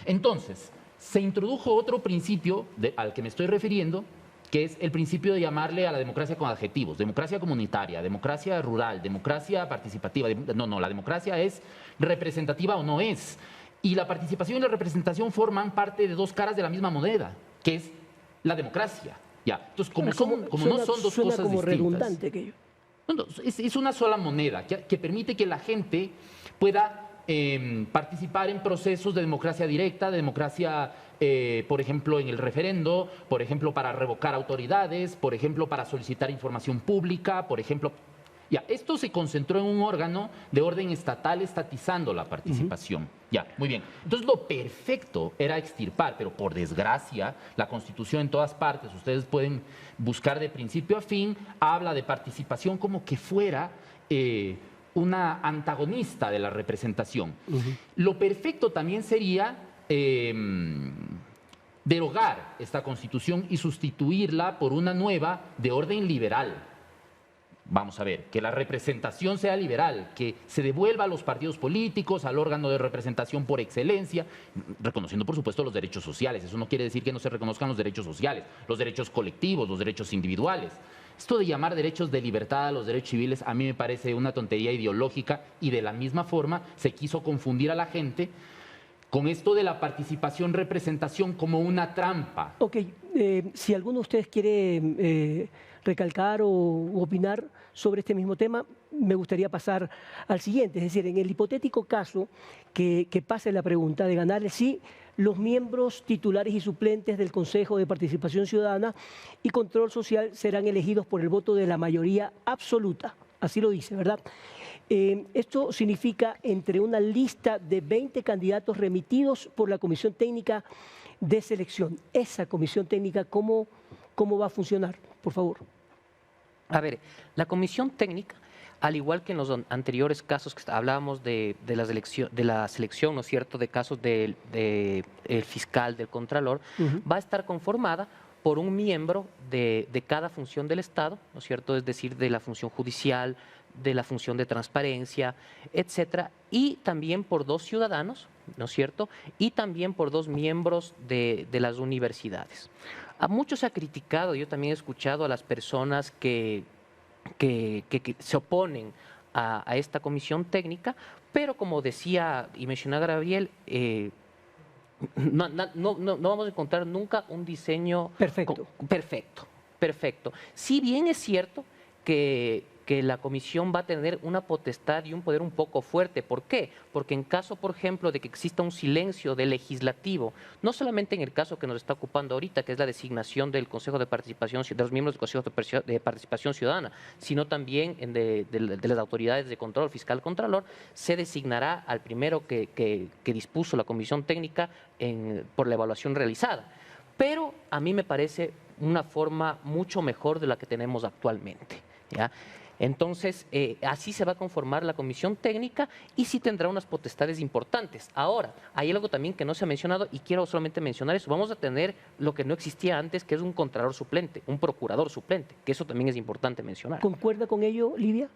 Entonces, se introdujo otro principio al que me estoy refiriendo, que es el principio de llamarle a la democracia con adjetivos. Democracia comunitaria, democracia rural, democracia participativa. No, la democracia es representativa o no es. Y la participación y la representación forman parte de dos caras de la misma moneda, que es la democracia. Ya. Entonces, como no son dos cosas como distintas. redundante aquello. No, es una sola moneda que permite que la gente pueda participar en procesos de democracia directa, de democracia, por ejemplo, en el referendo, por ejemplo, para revocar autoridades, por ejemplo, para solicitar información pública, por ejemplo. Ya, esto se concentró en un órgano de orden estatal estatizando la participación. Ya, muy bien. Entonces, lo perfecto era extirpar, pero por desgracia, la Constitución en todas partes, ustedes pueden buscar de principio a fin, habla de participación como que fuera una antagonista de la representación. Lo perfecto también sería derogar esta Constitución y sustituirla por una nueva de orden liberal. Vamos a ver, que la representación sea liberal, que se devuelva a los partidos políticos, al órgano de representación por excelencia, reconociendo por supuesto los derechos sociales. Eso no quiere decir que no se reconozcan los derechos sociales, los derechos colectivos, los derechos individuales. Esto de llamar derechos de libertad a los derechos civiles a mí me parece una tontería ideológica, y de la misma forma se quiso confundir a la gente con esto de la participación-representación como una trampa. Ok, si alguno de ustedes quiere recalcar o opinar sobre este mismo tema, me gustaría pasar al siguiente. Es decir, en el hipotético caso que pase la pregunta de ganar el sí, los miembros titulares y suplentes del Consejo de Participación Ciudadana y Control Social serán elegidos por el voto de la mayoría absoluta. Así lo dice, ¿verdad? Esto significa entre una lista de 20 candidatos remitidos por la Comisión Técnica de Selección. Esa Comisión Técnica, ¿cómo va a funcionar? Por favor. A ver, la Comisión Técnica, al igual que en los anteriores casos que hablábamos de la selección, ¿no es cierto?, de casos del fiscal, del contralor, va a estar conformada por un miembro de cada función del Estado, ¿no es cierto?, es decir, de la función judicial, de la función de transparencia, etcétera, y también por 2 ciudadanos, ¿no es cierto?, y también por 2 miembros de las universidades. A muchos se ha criticado, yo también he escuchado a las personas que se oponen a esta comisión técnica, pero como decía y mencionaba Gabriel, no vamos a encontrar nunca un diseño perfecto. Si bien es cierto que la comisión va a tener una potestad y un poder un poco fuerte. ¿Por qué? Porque en caso, por ejemplo, de que exista un silencio del legislativo, no solamente en el caso que nos está ocupando ahorita, que es la designación del Consejo de Participación, de los miembros del Consejo de Participación Ciudadana, sino también de las autoridades de control, fiscal, contralor, se designará al primero que dispuso la comisión técnica por la evaluación realizada. Pero a mí me parece una forma mucho mejor de la que tenemos actualmente, ¿ya? Entonces, así se va a conformar la comisión técnica y sí tendrá unas potestades importantes. Ahora, hay algo también que no se ha mencionado y quiero solamente mencionar eso. Vamos a tener lo que no existía antes, que es un contralor suplente, un procurador suplente, que eso también es importante mencionar. ¿Concuerda con ello, Livia?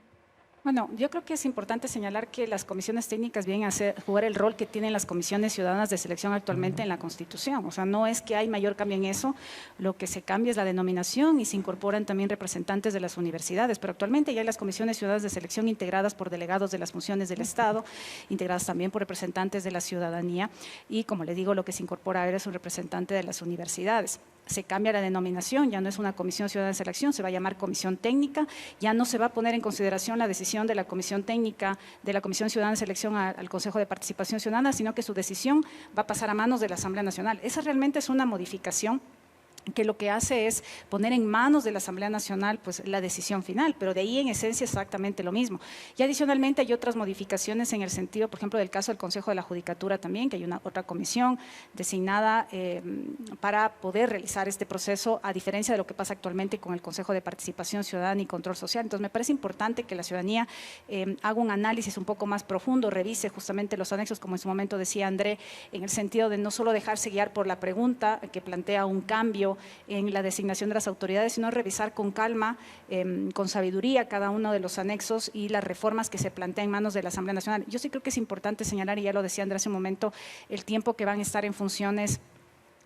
Bueno, yo creo que es importante señalar que las comisiones técnicas vienen a jugar el rol que tienen las comisiones ciudadanas de selección actualmente en la Constitución. O sea, no es que hay mayor cambio en eso, lo que se cambia es la denominación y se incorporan también representantes de las universidades, pero actualmente ya hay las comisiones ciudadanas de selección integradas por delegados de las funciones del Estado, integradas también por representantes de la ciudadanía y, como le digo, lo que se incorpora ahora es un representante de las universidades. Se cambia la denominación, ya no es una comisión ciudadana de selección, se va a llamar comisión técnica, ya no se va a poner en consideración la decisión de la comisión técnica de la Comisión Ciudadana de Selección al Consejo de Participación Ciudadana, sino que su decisión va a pasar a manos de la Asamblea Nacional. Esa realmente es una modificación que lo que hace es poner en manos de la Asamblea Nacional pues, la decisión final, pero de ahí en esencia exactamente lo mismo. Y adicionalmente hay otras modificaciones en el sentido, por ejemplo, del caso del Consejo de la Judicatura también, que hay otra comisión designada para poder realizar este proceso, a diferencia de lo que pasa actualmente con el Consejo de Participación Ciudadana y Control Social. Entonces, me parece importante que la ciudadanía haga un análisis un poco más profundo, revise justamente los anexos, como en su momento decía André, en el sentido de no solo dejarse guiar por la pregunta que plantea un cambio en la designación de las autoridades, sino revisar con calma, con sabiduría cada uno de los anexos y las reformas que se plantean en manos de la Asamblea Nacional. Yo sí creo que es importante señalar, y ya lo decía Andrés hace un momento, el tiempo que van a estar en funciones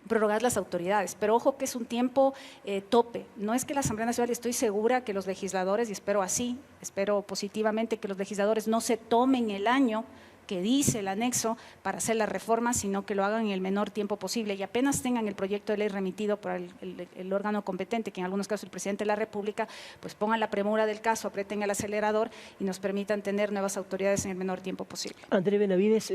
prorrogar las autoridades, pero ojo que es un tiempo tope. No es que la Asamblea Nacional, estoy segura que los legisladores, y espero positivamente que los legisladores no se tomen el año que dice el anexo para hacer las reformas, sino que lo hagan en el menor tiempo posible y apenas tengan el proyecto de ley remitido por el órgano competente, que en algunos casos el presidente de la República, pues pongan la premura del caso, aprieten el acelerador y nos permitan tener nuevas autoridades en el menor tiempo posible. André Benavides,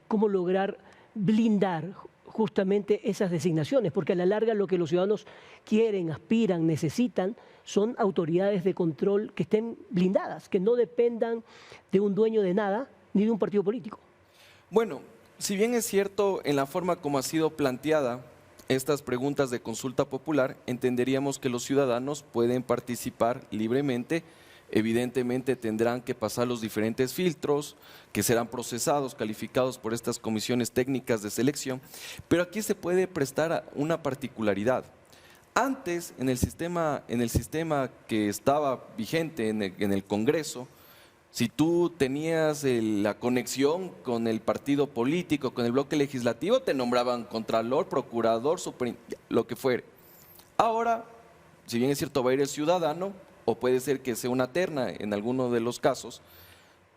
¿cómo lograr blindar justamente esas designaciones? Porque a la larga lo que los ciudadanos quieren, aspiran, necesitan son autoridades de control que estén blindadas, que no dependan de un dueño de nada, ni de un partido político. Bueno, si bien es cierto en la forma como ha sido planteada estas preguntas de consulta popular, entenderíamos que los ciudadanos pueden participar libremente. Evidentemente tendrán que pasar los diferentes filtros que serán procesados, calificados por estas comisiones técnicas de selección, pero aquí se puede prestar una particularidad. Antes, en el sistema que estaba vigente en el Congreso, si tú tenías la conexión con el partido político, con el bloque legislativo, te nombraban contralor, procurador, lo que fuere. Ahora, si bien es cierto, va a ir el ciudadano, o puede ser que sea una terna en alguno de los casos,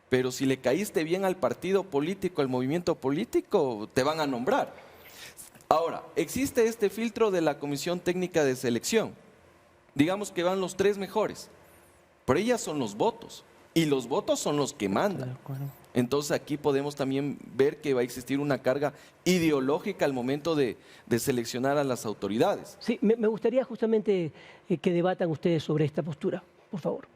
pero si le caíste bien al partido político, al movimiento político, te van a nombrar. Ahora, existe este filtro de la Comisión Técnica de Selección. Digamos que van los 3 mejores, pero ellas son los votos. Y los votos son los que mandan. Entonces aquí podemos también ver que va a existir una carga ideológica al momento de seleccionar a las autoridades. Sí, me gustaría justamente que debatan ustedes sobre esta postura, por favor.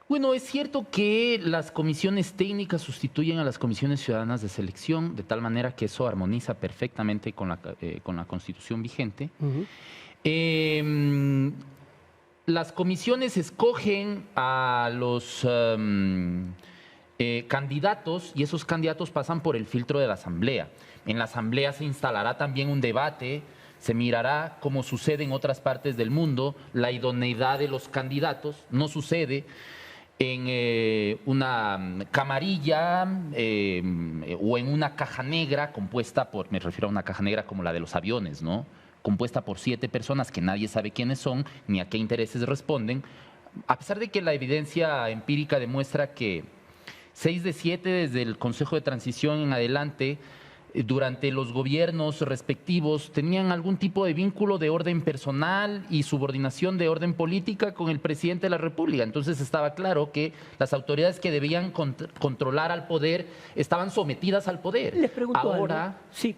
Bueno, es cierto que las comisiones técnicas sustituyen a las comisiones ciudadanas de selección, de tal manera que eso armoniza perfectamente con la Constitución vigente. Las comisiones escogen a los candidatos y esos candidatos pasan por el filtro de la Asamblea. En la Asamblea se instalará también un debate, se mirará, como sucede en otras partes del mundo, la idoneidad de los candidatos. No sucede en una camarilla o en una caja negra compuesta por, me refiero a una caja negra como la de los aviones, ¿no? Compuesta por 7 personas que nadie sabe quiénes son ni a qué intereses responden, a pesar de que la evidencia empírica demuestra que 6 de 7 desde el Consejo de Transición en adelante, durante los gobiernos respectivos, tenían algún tipo de vínculo de orden personal y subordinación de orden política con el presidente de la República. Entonces estaba claro que las autoridades que debían controlar al poder estaban sometidas al poder. Les pregunto ahora, sí,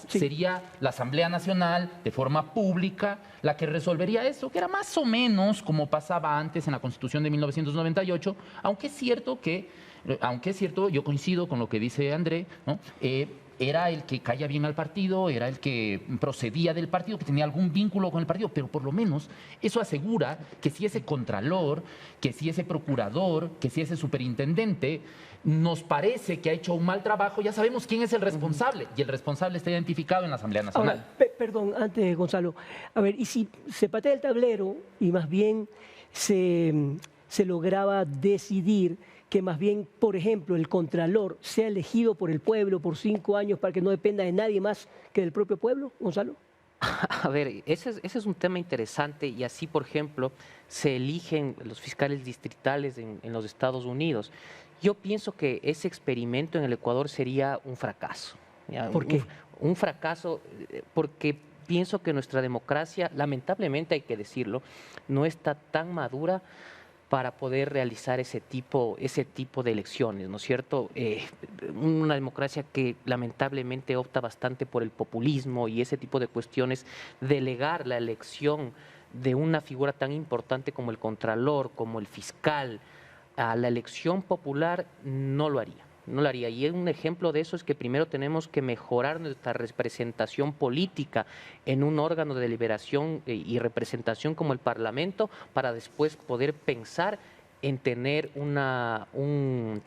sería la Asamblea Nacional, de forma pública, la que resolvería eso, que era más o menos como pasaba antes en la Constitución de 1998, aunque es cierto, yo coincido con lo que dice André, ¿no? Era el que caía bien al partido, era el que procedía del partido, que tenía algún vínculo con el partido, pero por lo menos eso asegura que si ese contralor, que si ese procurador, que si ese superintendente nos parece que ha hecho un mal trabajo, ya sabemos quién es el responsable, y el responsable está identificado en la Asamblea Nacional. Ahora, perdón, antes, Gonzalo, a ver, y si se patea el tablero y más bien se lograba decidir que más bien, por ejemplo, el contralor sea elegido por el pueblo por 5 años para que no dependa de nadie más que del propio pueblo, Gonzalo? A ver, ese es un tema interesante y así, por ejemplo, se eligen los fiscales distritales en los Estados Unidos. Yo pienso que ese experimento en el Ecuador sería un fracaso. ¿Ya? ¿Por qué? Un fracaso porque pienso que nuestra democracia, lamentablemente hay que decirlo, no está tan madura para poder realizar ese tipo de elecciones, ¿no es cierto? Una democracia que lamentablemente opta bastante por el populismo y ese tipo de cuestiones, delegar la elección de una figura tan importante como el contralor, como el fiscal, a la elección popular, no lo haría. No lo haría. Y un ejemplo de eso es que primero tenemos que mejorar nuestra representación política en un órgano de deliberación y representación como el Parlamento para después poder pensar en tener un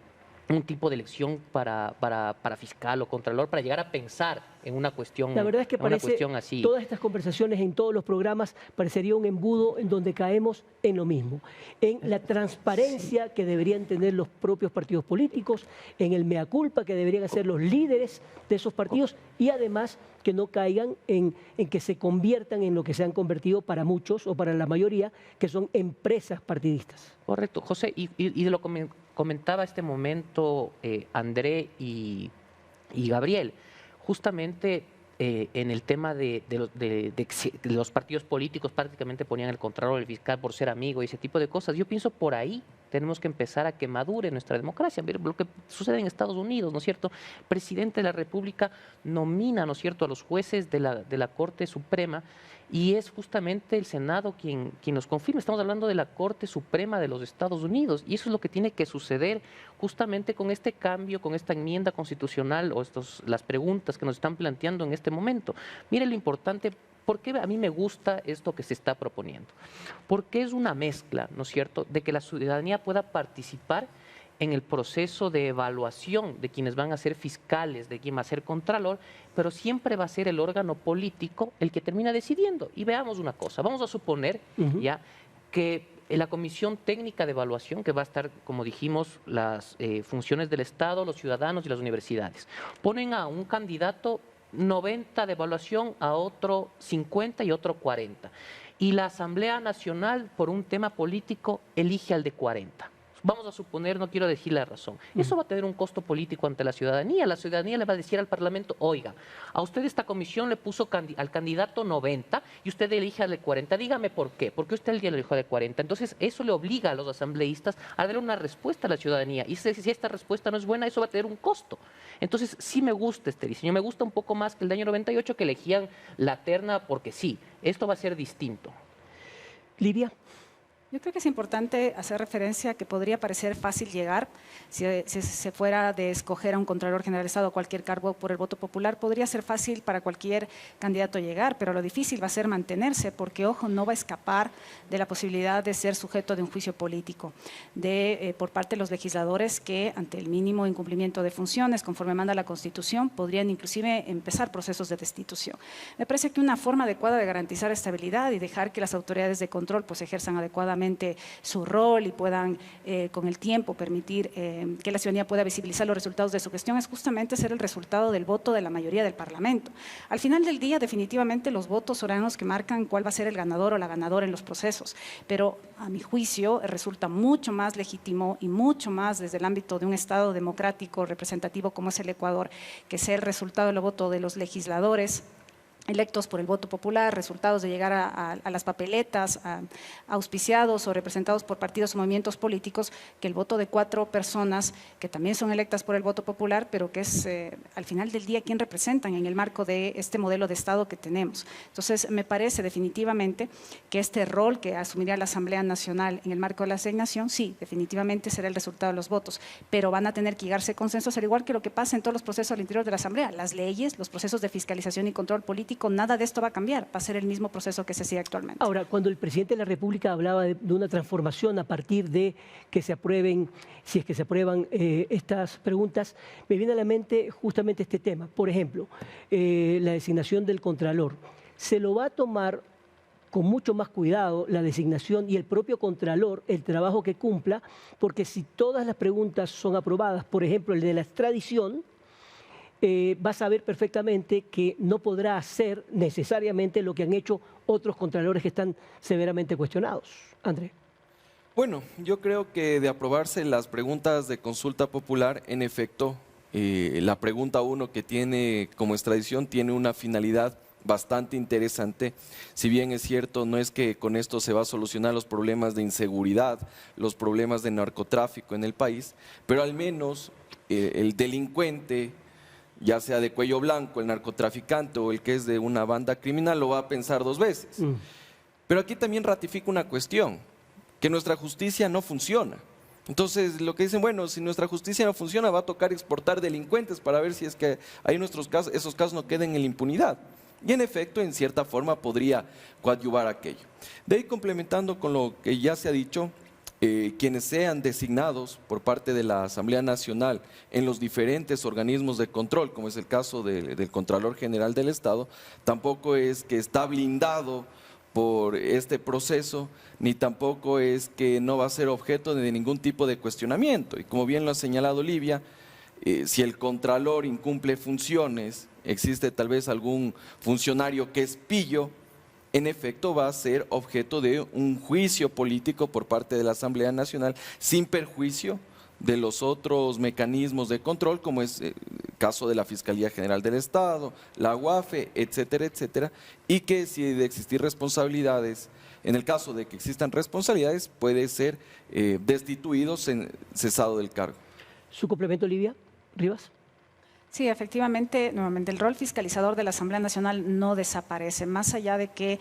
tipo de elección para fiscal o contralor, para llegar a pensar en una cuestión, la verdad es que parece, así. Todas estas conversaciones en todos los programas parecería un embudo en donde caemos en lo mismo, en la transparencia que deberían tener los propios partidos políticos, en el mea culpa que deberían hacer los líderes de esos partidos y además que no caigan en que se conviertan en lo que se han convertido para muchos o para la mayoría, que son empresas partidistas. Correcto, José, y de lo que comentaba este momento André y Gabriel, justamente en el tema de los partidos políticos prácticamente ponían el contralor, el fiscal por ser amigo y ese tipo de cosas. Yo pienso por ahí tenemos que empezar a que madure nuestra democracia. Lo que sucede en Estados Unidos, ¿no es cierto? El presidente de la República nomina, ¿no es cierto?, a los jueces de la Corte Suprema y es justamente el Senado quien nos confirma. Estamos hablando de la Corte Suprema de los Estados Unidos y eso es lo que tiene que suceder justamente con este cambio, con esta enmienda constitucional o las preguntas que nos están planteando en este momento. Mire lo importante. ¿Por qué a mí me gusta esto que se está proponiendo? Porque es una mezcla, ¿no es cierto?, de que la ciudadanía pueda participar en el proceso de evaluación de quienes van a ser fiscales, de quien va a ser contralor, pero siempre va a ser el órgano político el que termina decidiendo. Y veamos una cosa, vamos a suponer ya que la Comisión Técnica de Evaluación, que va a estar, como dijimos, las funciones del Estado, los ciudadanos y las universidades, ponen a un candidato 90 de evaluación, a otro 50 y otro 40. Y la Asamblea Nacional, por un tema político, elige al de 40. Vamos a suponer, no quiero decir la razón, eso va a tener un costo político ante la ciudadanía le va a decir al Parlamento, oiga, a usted esta comisión le puso al candidato 90 y usted elige al de 40, dígame por qué, porque usted el día le eligió al de 40, entonces eso le obliga a los asambleístas a dar una respuesta a la ciudadanía, y si esta respuesta no es buena, eso va a tener un costo. Entonces sí me gusta este diseño, me gusta un poco más que el de año 98, que elegían la terna porque sí, esto va a ser distinto. Livia. Yo creo que es importante hacer referencia a que podría parecer fácil llegar, si se fuera de escoger a un Contralor General del Estado o cualquier cargo por el voto popular, podría ser fácil para cualquier candidato llegar, pero lo difícil va a ser mantenerse, porque, ojo, no va a escapar de la posibilidad de ser sujeto de un juicio político por parte de los legisladores que, ante el mínimo incumplimiento de funciones, conforme manda la Constitución, podrían inclusive empezar procesos de destitución. Me parece que una forma adecuada de garantizar estabilidad y dejar que las autoridades de control pues ejerzan adecuadamente su rol y puedan con el tiempo permitir que la ciudadanía pueda visibilizar los resultados de su gestión es justamente ser el resultado del voto de la mayoría del Parlamento. Al final del día, definitivamente los votos serán los que marcan cuál va a ser el ganador o la ganadora en los procesos, pero a mi juicio resulta mucho más legítimo y mucho más desde el ámbito de un Estado democrático representativo como es el Ecuador, que sea el resultado del voto de los legisladores electos por el voto popular, resultados de llegar a las papeletas, auspiciados o representados por partidos o movimientos políticos, que el voto de 4 personas que también son electas por el voto popular, pero que es al final del día quien representan en el marco de este modelo de Estado que tenemos. Entonces, me parece definitivamente que este rol que asumiría la Asamblea Nacional en el marco de la asignación, sí, definitivamente será el resultado de los votos, pero van a tener que llegarse consensos, al igual que lo que pasa en todos los procesos al interior de la Asamblea, las leyes, los procesos de fiscalización y control político, nada de esto va a cambiar, va a ser el mismo proceso que se sigue actualmente. Ahora, cuando el presidente de la República hablaba de una transformación a partir de que se aprueben, si es que se aprueban estas preguntas, me viene a la mente justamente este tema. Por ejemplo, la designación del Contralor. Se lo va a tomar con mucho más cuidado la designación y el propio Contralor, el trabajo que cumpla, porque si todas las preguntas son aprobadas, por ejemplo, el de la extradición, va a saber perfectamente que no podrá hacer necesariamente lo que han hecho otros contralores que están severamente cuestionados. André. Bueno, yo creo que de aprobarse las preguntas de consulta popular, en efecto, la pregunta 1 que tiene como extradición tiene una finalidad bastante interesante. Si bien es cierto, no es que con esto se va a solucionar los problemas de inseguridad, los problemas de narcotráfico en el país, pero al menos el delincuente, ya sea de cuello blanco, el narcotraficante o el que es de una banda criminal, lo va a pensar 2 veces. Pero aquí también ratifica una cuestión, que nuestra justicia no funciona. Entonces, lo que dicen, bueno, si nuestra justicia no funciona, va a tocar exportar delincuentes para ver si es que ahí esos casos no queden en la impunidad. Y en efecto, en cierta forma, podría coadyuvar aquello. De ahí, complementando con lo que ya se ha dicho, quienes sean designados por parte de la Asamblea Nacional en los diferentes organismos de control, como es el caso del Contralor General del Estado, tampoco es que está blindado por este proceso, ni tampoco es que no va a ser objeto de ningún tipo de cuestionamiento. Y como bien lo ha señalado Livia, si el Contralor incumple funciones, existe tal vez algún funcionario que es pillo, en efecto va a ser objeto de un juicio político por parte de la Asamblea Nacional, sin perjuicio de los otros mecanismos de control, como es el caso de la Fiscalía General del Estado, la UAFE, etcétera, etcétera, y que si de existir responsabilidades, en el caso de que existan responsabilidades, puede ser destituido, cesado del cargo. ¿Su complemento, Livia Rivas? Sí, efectivamente, nuevamente el rol fiscalizador de la Asamblea Nacional no desaparece, más allá de que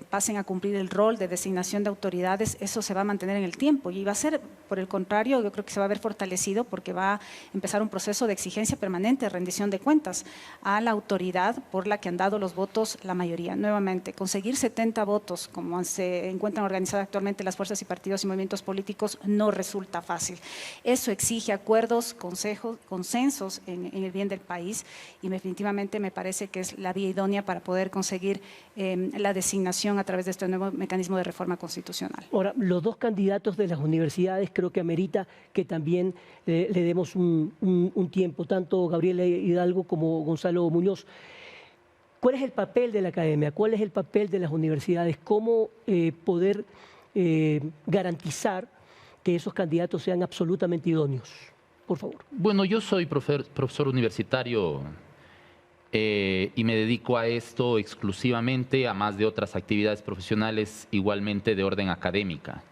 pasen a cumplir el rol de designación de autoridades, eso se va a mantener en el tiempo y va a ser, por el contrario, yo creo que se va a ver fortalecido porque va a empezar un proceso de exigencia permanente, de rendición de cuentas a la autoridad por la que han dado los votos la mayoría. Nuevamente, conseguir 70 votos, como se encuentran organizadas actualmente las fuerzas y partidos y movimientos políticos, no resulta fácil. Eso exige acuerdos, consensos en el bien del país y definitivamente me parece que es la vía idónea para poder conseguir la designación a través de este nuevo mecanismo de reforma constitucional. Ahora, los dos candidatos de las universidades creo que amerita que también le demos un tiempo, tanto Gabriela Hidalgo como Gonzalo Muñoz. ¿Cuál es el papel de la academia? ¿Cuál es el papel de las universidades? ¿Cómo poder garantizar que esos candidatos sean absolutamente idóneos? Por favor. Bueno, yo soy profesor universitario y me dedico a esto exclusivamente, a más de otras actividades profesionales igualmente de orden académica.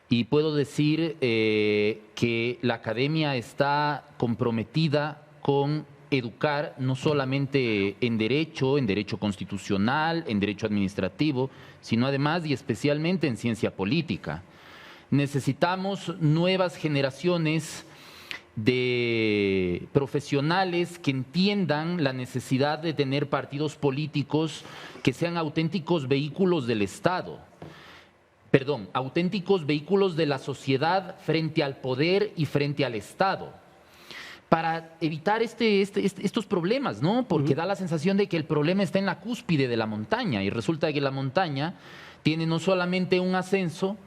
Y puedo decir que la academia está comprometida con educar no solamente en derecho constitucional, en derecho administrativo, sino además y especialmente en ciencia política. Necesitamos nuevas generaciones de profesionales que entiendan la necesidad de tener partidos políticos que sean auténticos vehículos del Estado. Perdón, auténticos vehículos de la sociedad frente al poder y frente al Estado, para evitar estos problemas, ¿no? Porque da la sensación de que el problema está en la cúspide de la montaña y resulta que la montaña tiene no solamente un ascenso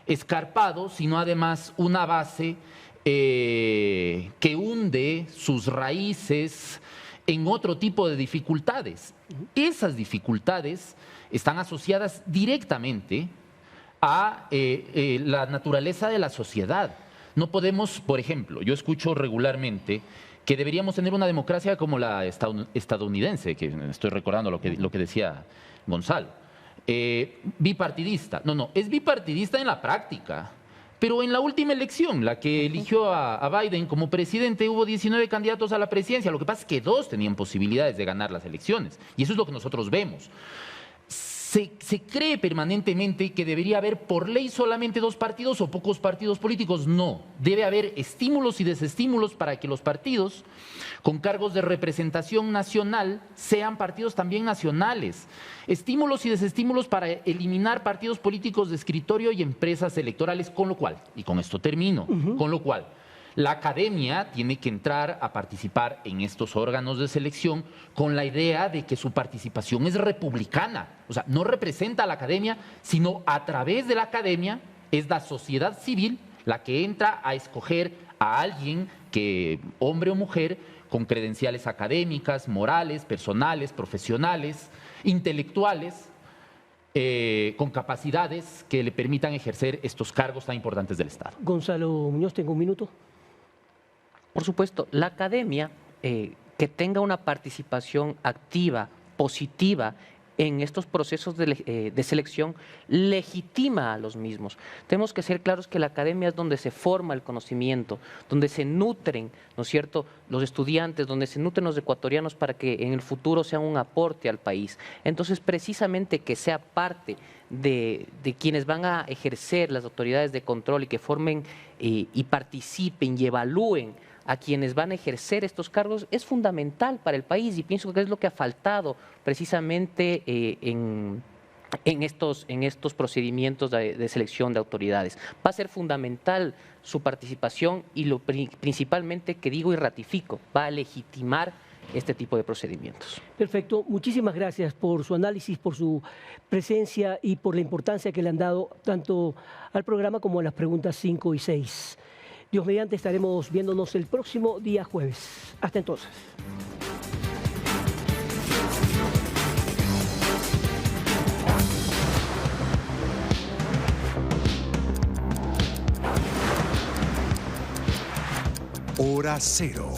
escarpado, sino además una base que hunde sus raíces en otro tipo de dificultades. Esas dificultades están asociadas directamente a la naturaleza de la sociedad. No podemos, por ejemplo, yo escucho regularmente que deberíamos tener una democracia como la estadounidense, que estoy recordando lo que decía Gonzalo. Bipartidista. No, es bipartidista en la práctica. Pero en la última elección, la que eligió a Biden como presidente, hubo 19 candidatos a la presidencia. Lo que pasa es que 2 tenían posibilidades de ganar las elecciones. Y eso es lo que nosotros vemos. Se cree permanentemente que debería haber por ley solamente 2 partidos o pocos partidos políticos. No, debe haber estímulos y desestímulos para que los partidos con cargos de representación nacional sean partidos también nacionales. Estímulos y desestímulos para eliminar partidos políticos de escritorio y empresas electorales, con lo cual, y con esto termino, con lo cual la academia tiene que entrar a participar en estos órganos de selección con la idea de que su participación es republicana. O sea, no representa a la academia, sino a través de la academia es la sociedad civil la que entra a escoger a alguien que, hombre o mujer, con credenciales académicas, morales, personales, profesionales, intelectuales, con capacidades que le permitan ejercer estos cargos tan importantes del Estado. Gonzalo Muñoz, tengo un minuto. Por supuesto, la academia que tenga una participación activa, positiva en estos procesos de selección, legitima a los mismos. Tenemos que ser claros que la academia es donde se forma el conocimiento, donde se nutren, ¿no es cierto?, los estudiantes, donde se nutren los ecuatorianos para que en el futuro sean un aporte al país. Entonces, precisamente que sea parte de quienes van a ejercer las autoridades de control y que formen y participen y evalúen a quienes van a ejercer estos cargos es fundamental para el país y pienso que es lo que ha faltado precisamente en estos procedimientos de selección de autoridades. Va a ser fundamental su participación y lo principalmente que digo y ratifico, va a legitimar este tipo de procedimientos. Perfecto, muchísimas gracias por su análisis, por su presencia y por la importancia que le han dado tanto al programa como a las preguntas 5 y 6. Dios mediante, estaremos viéndonos el próximo día jueves. Hasta entonces. Hora Cero.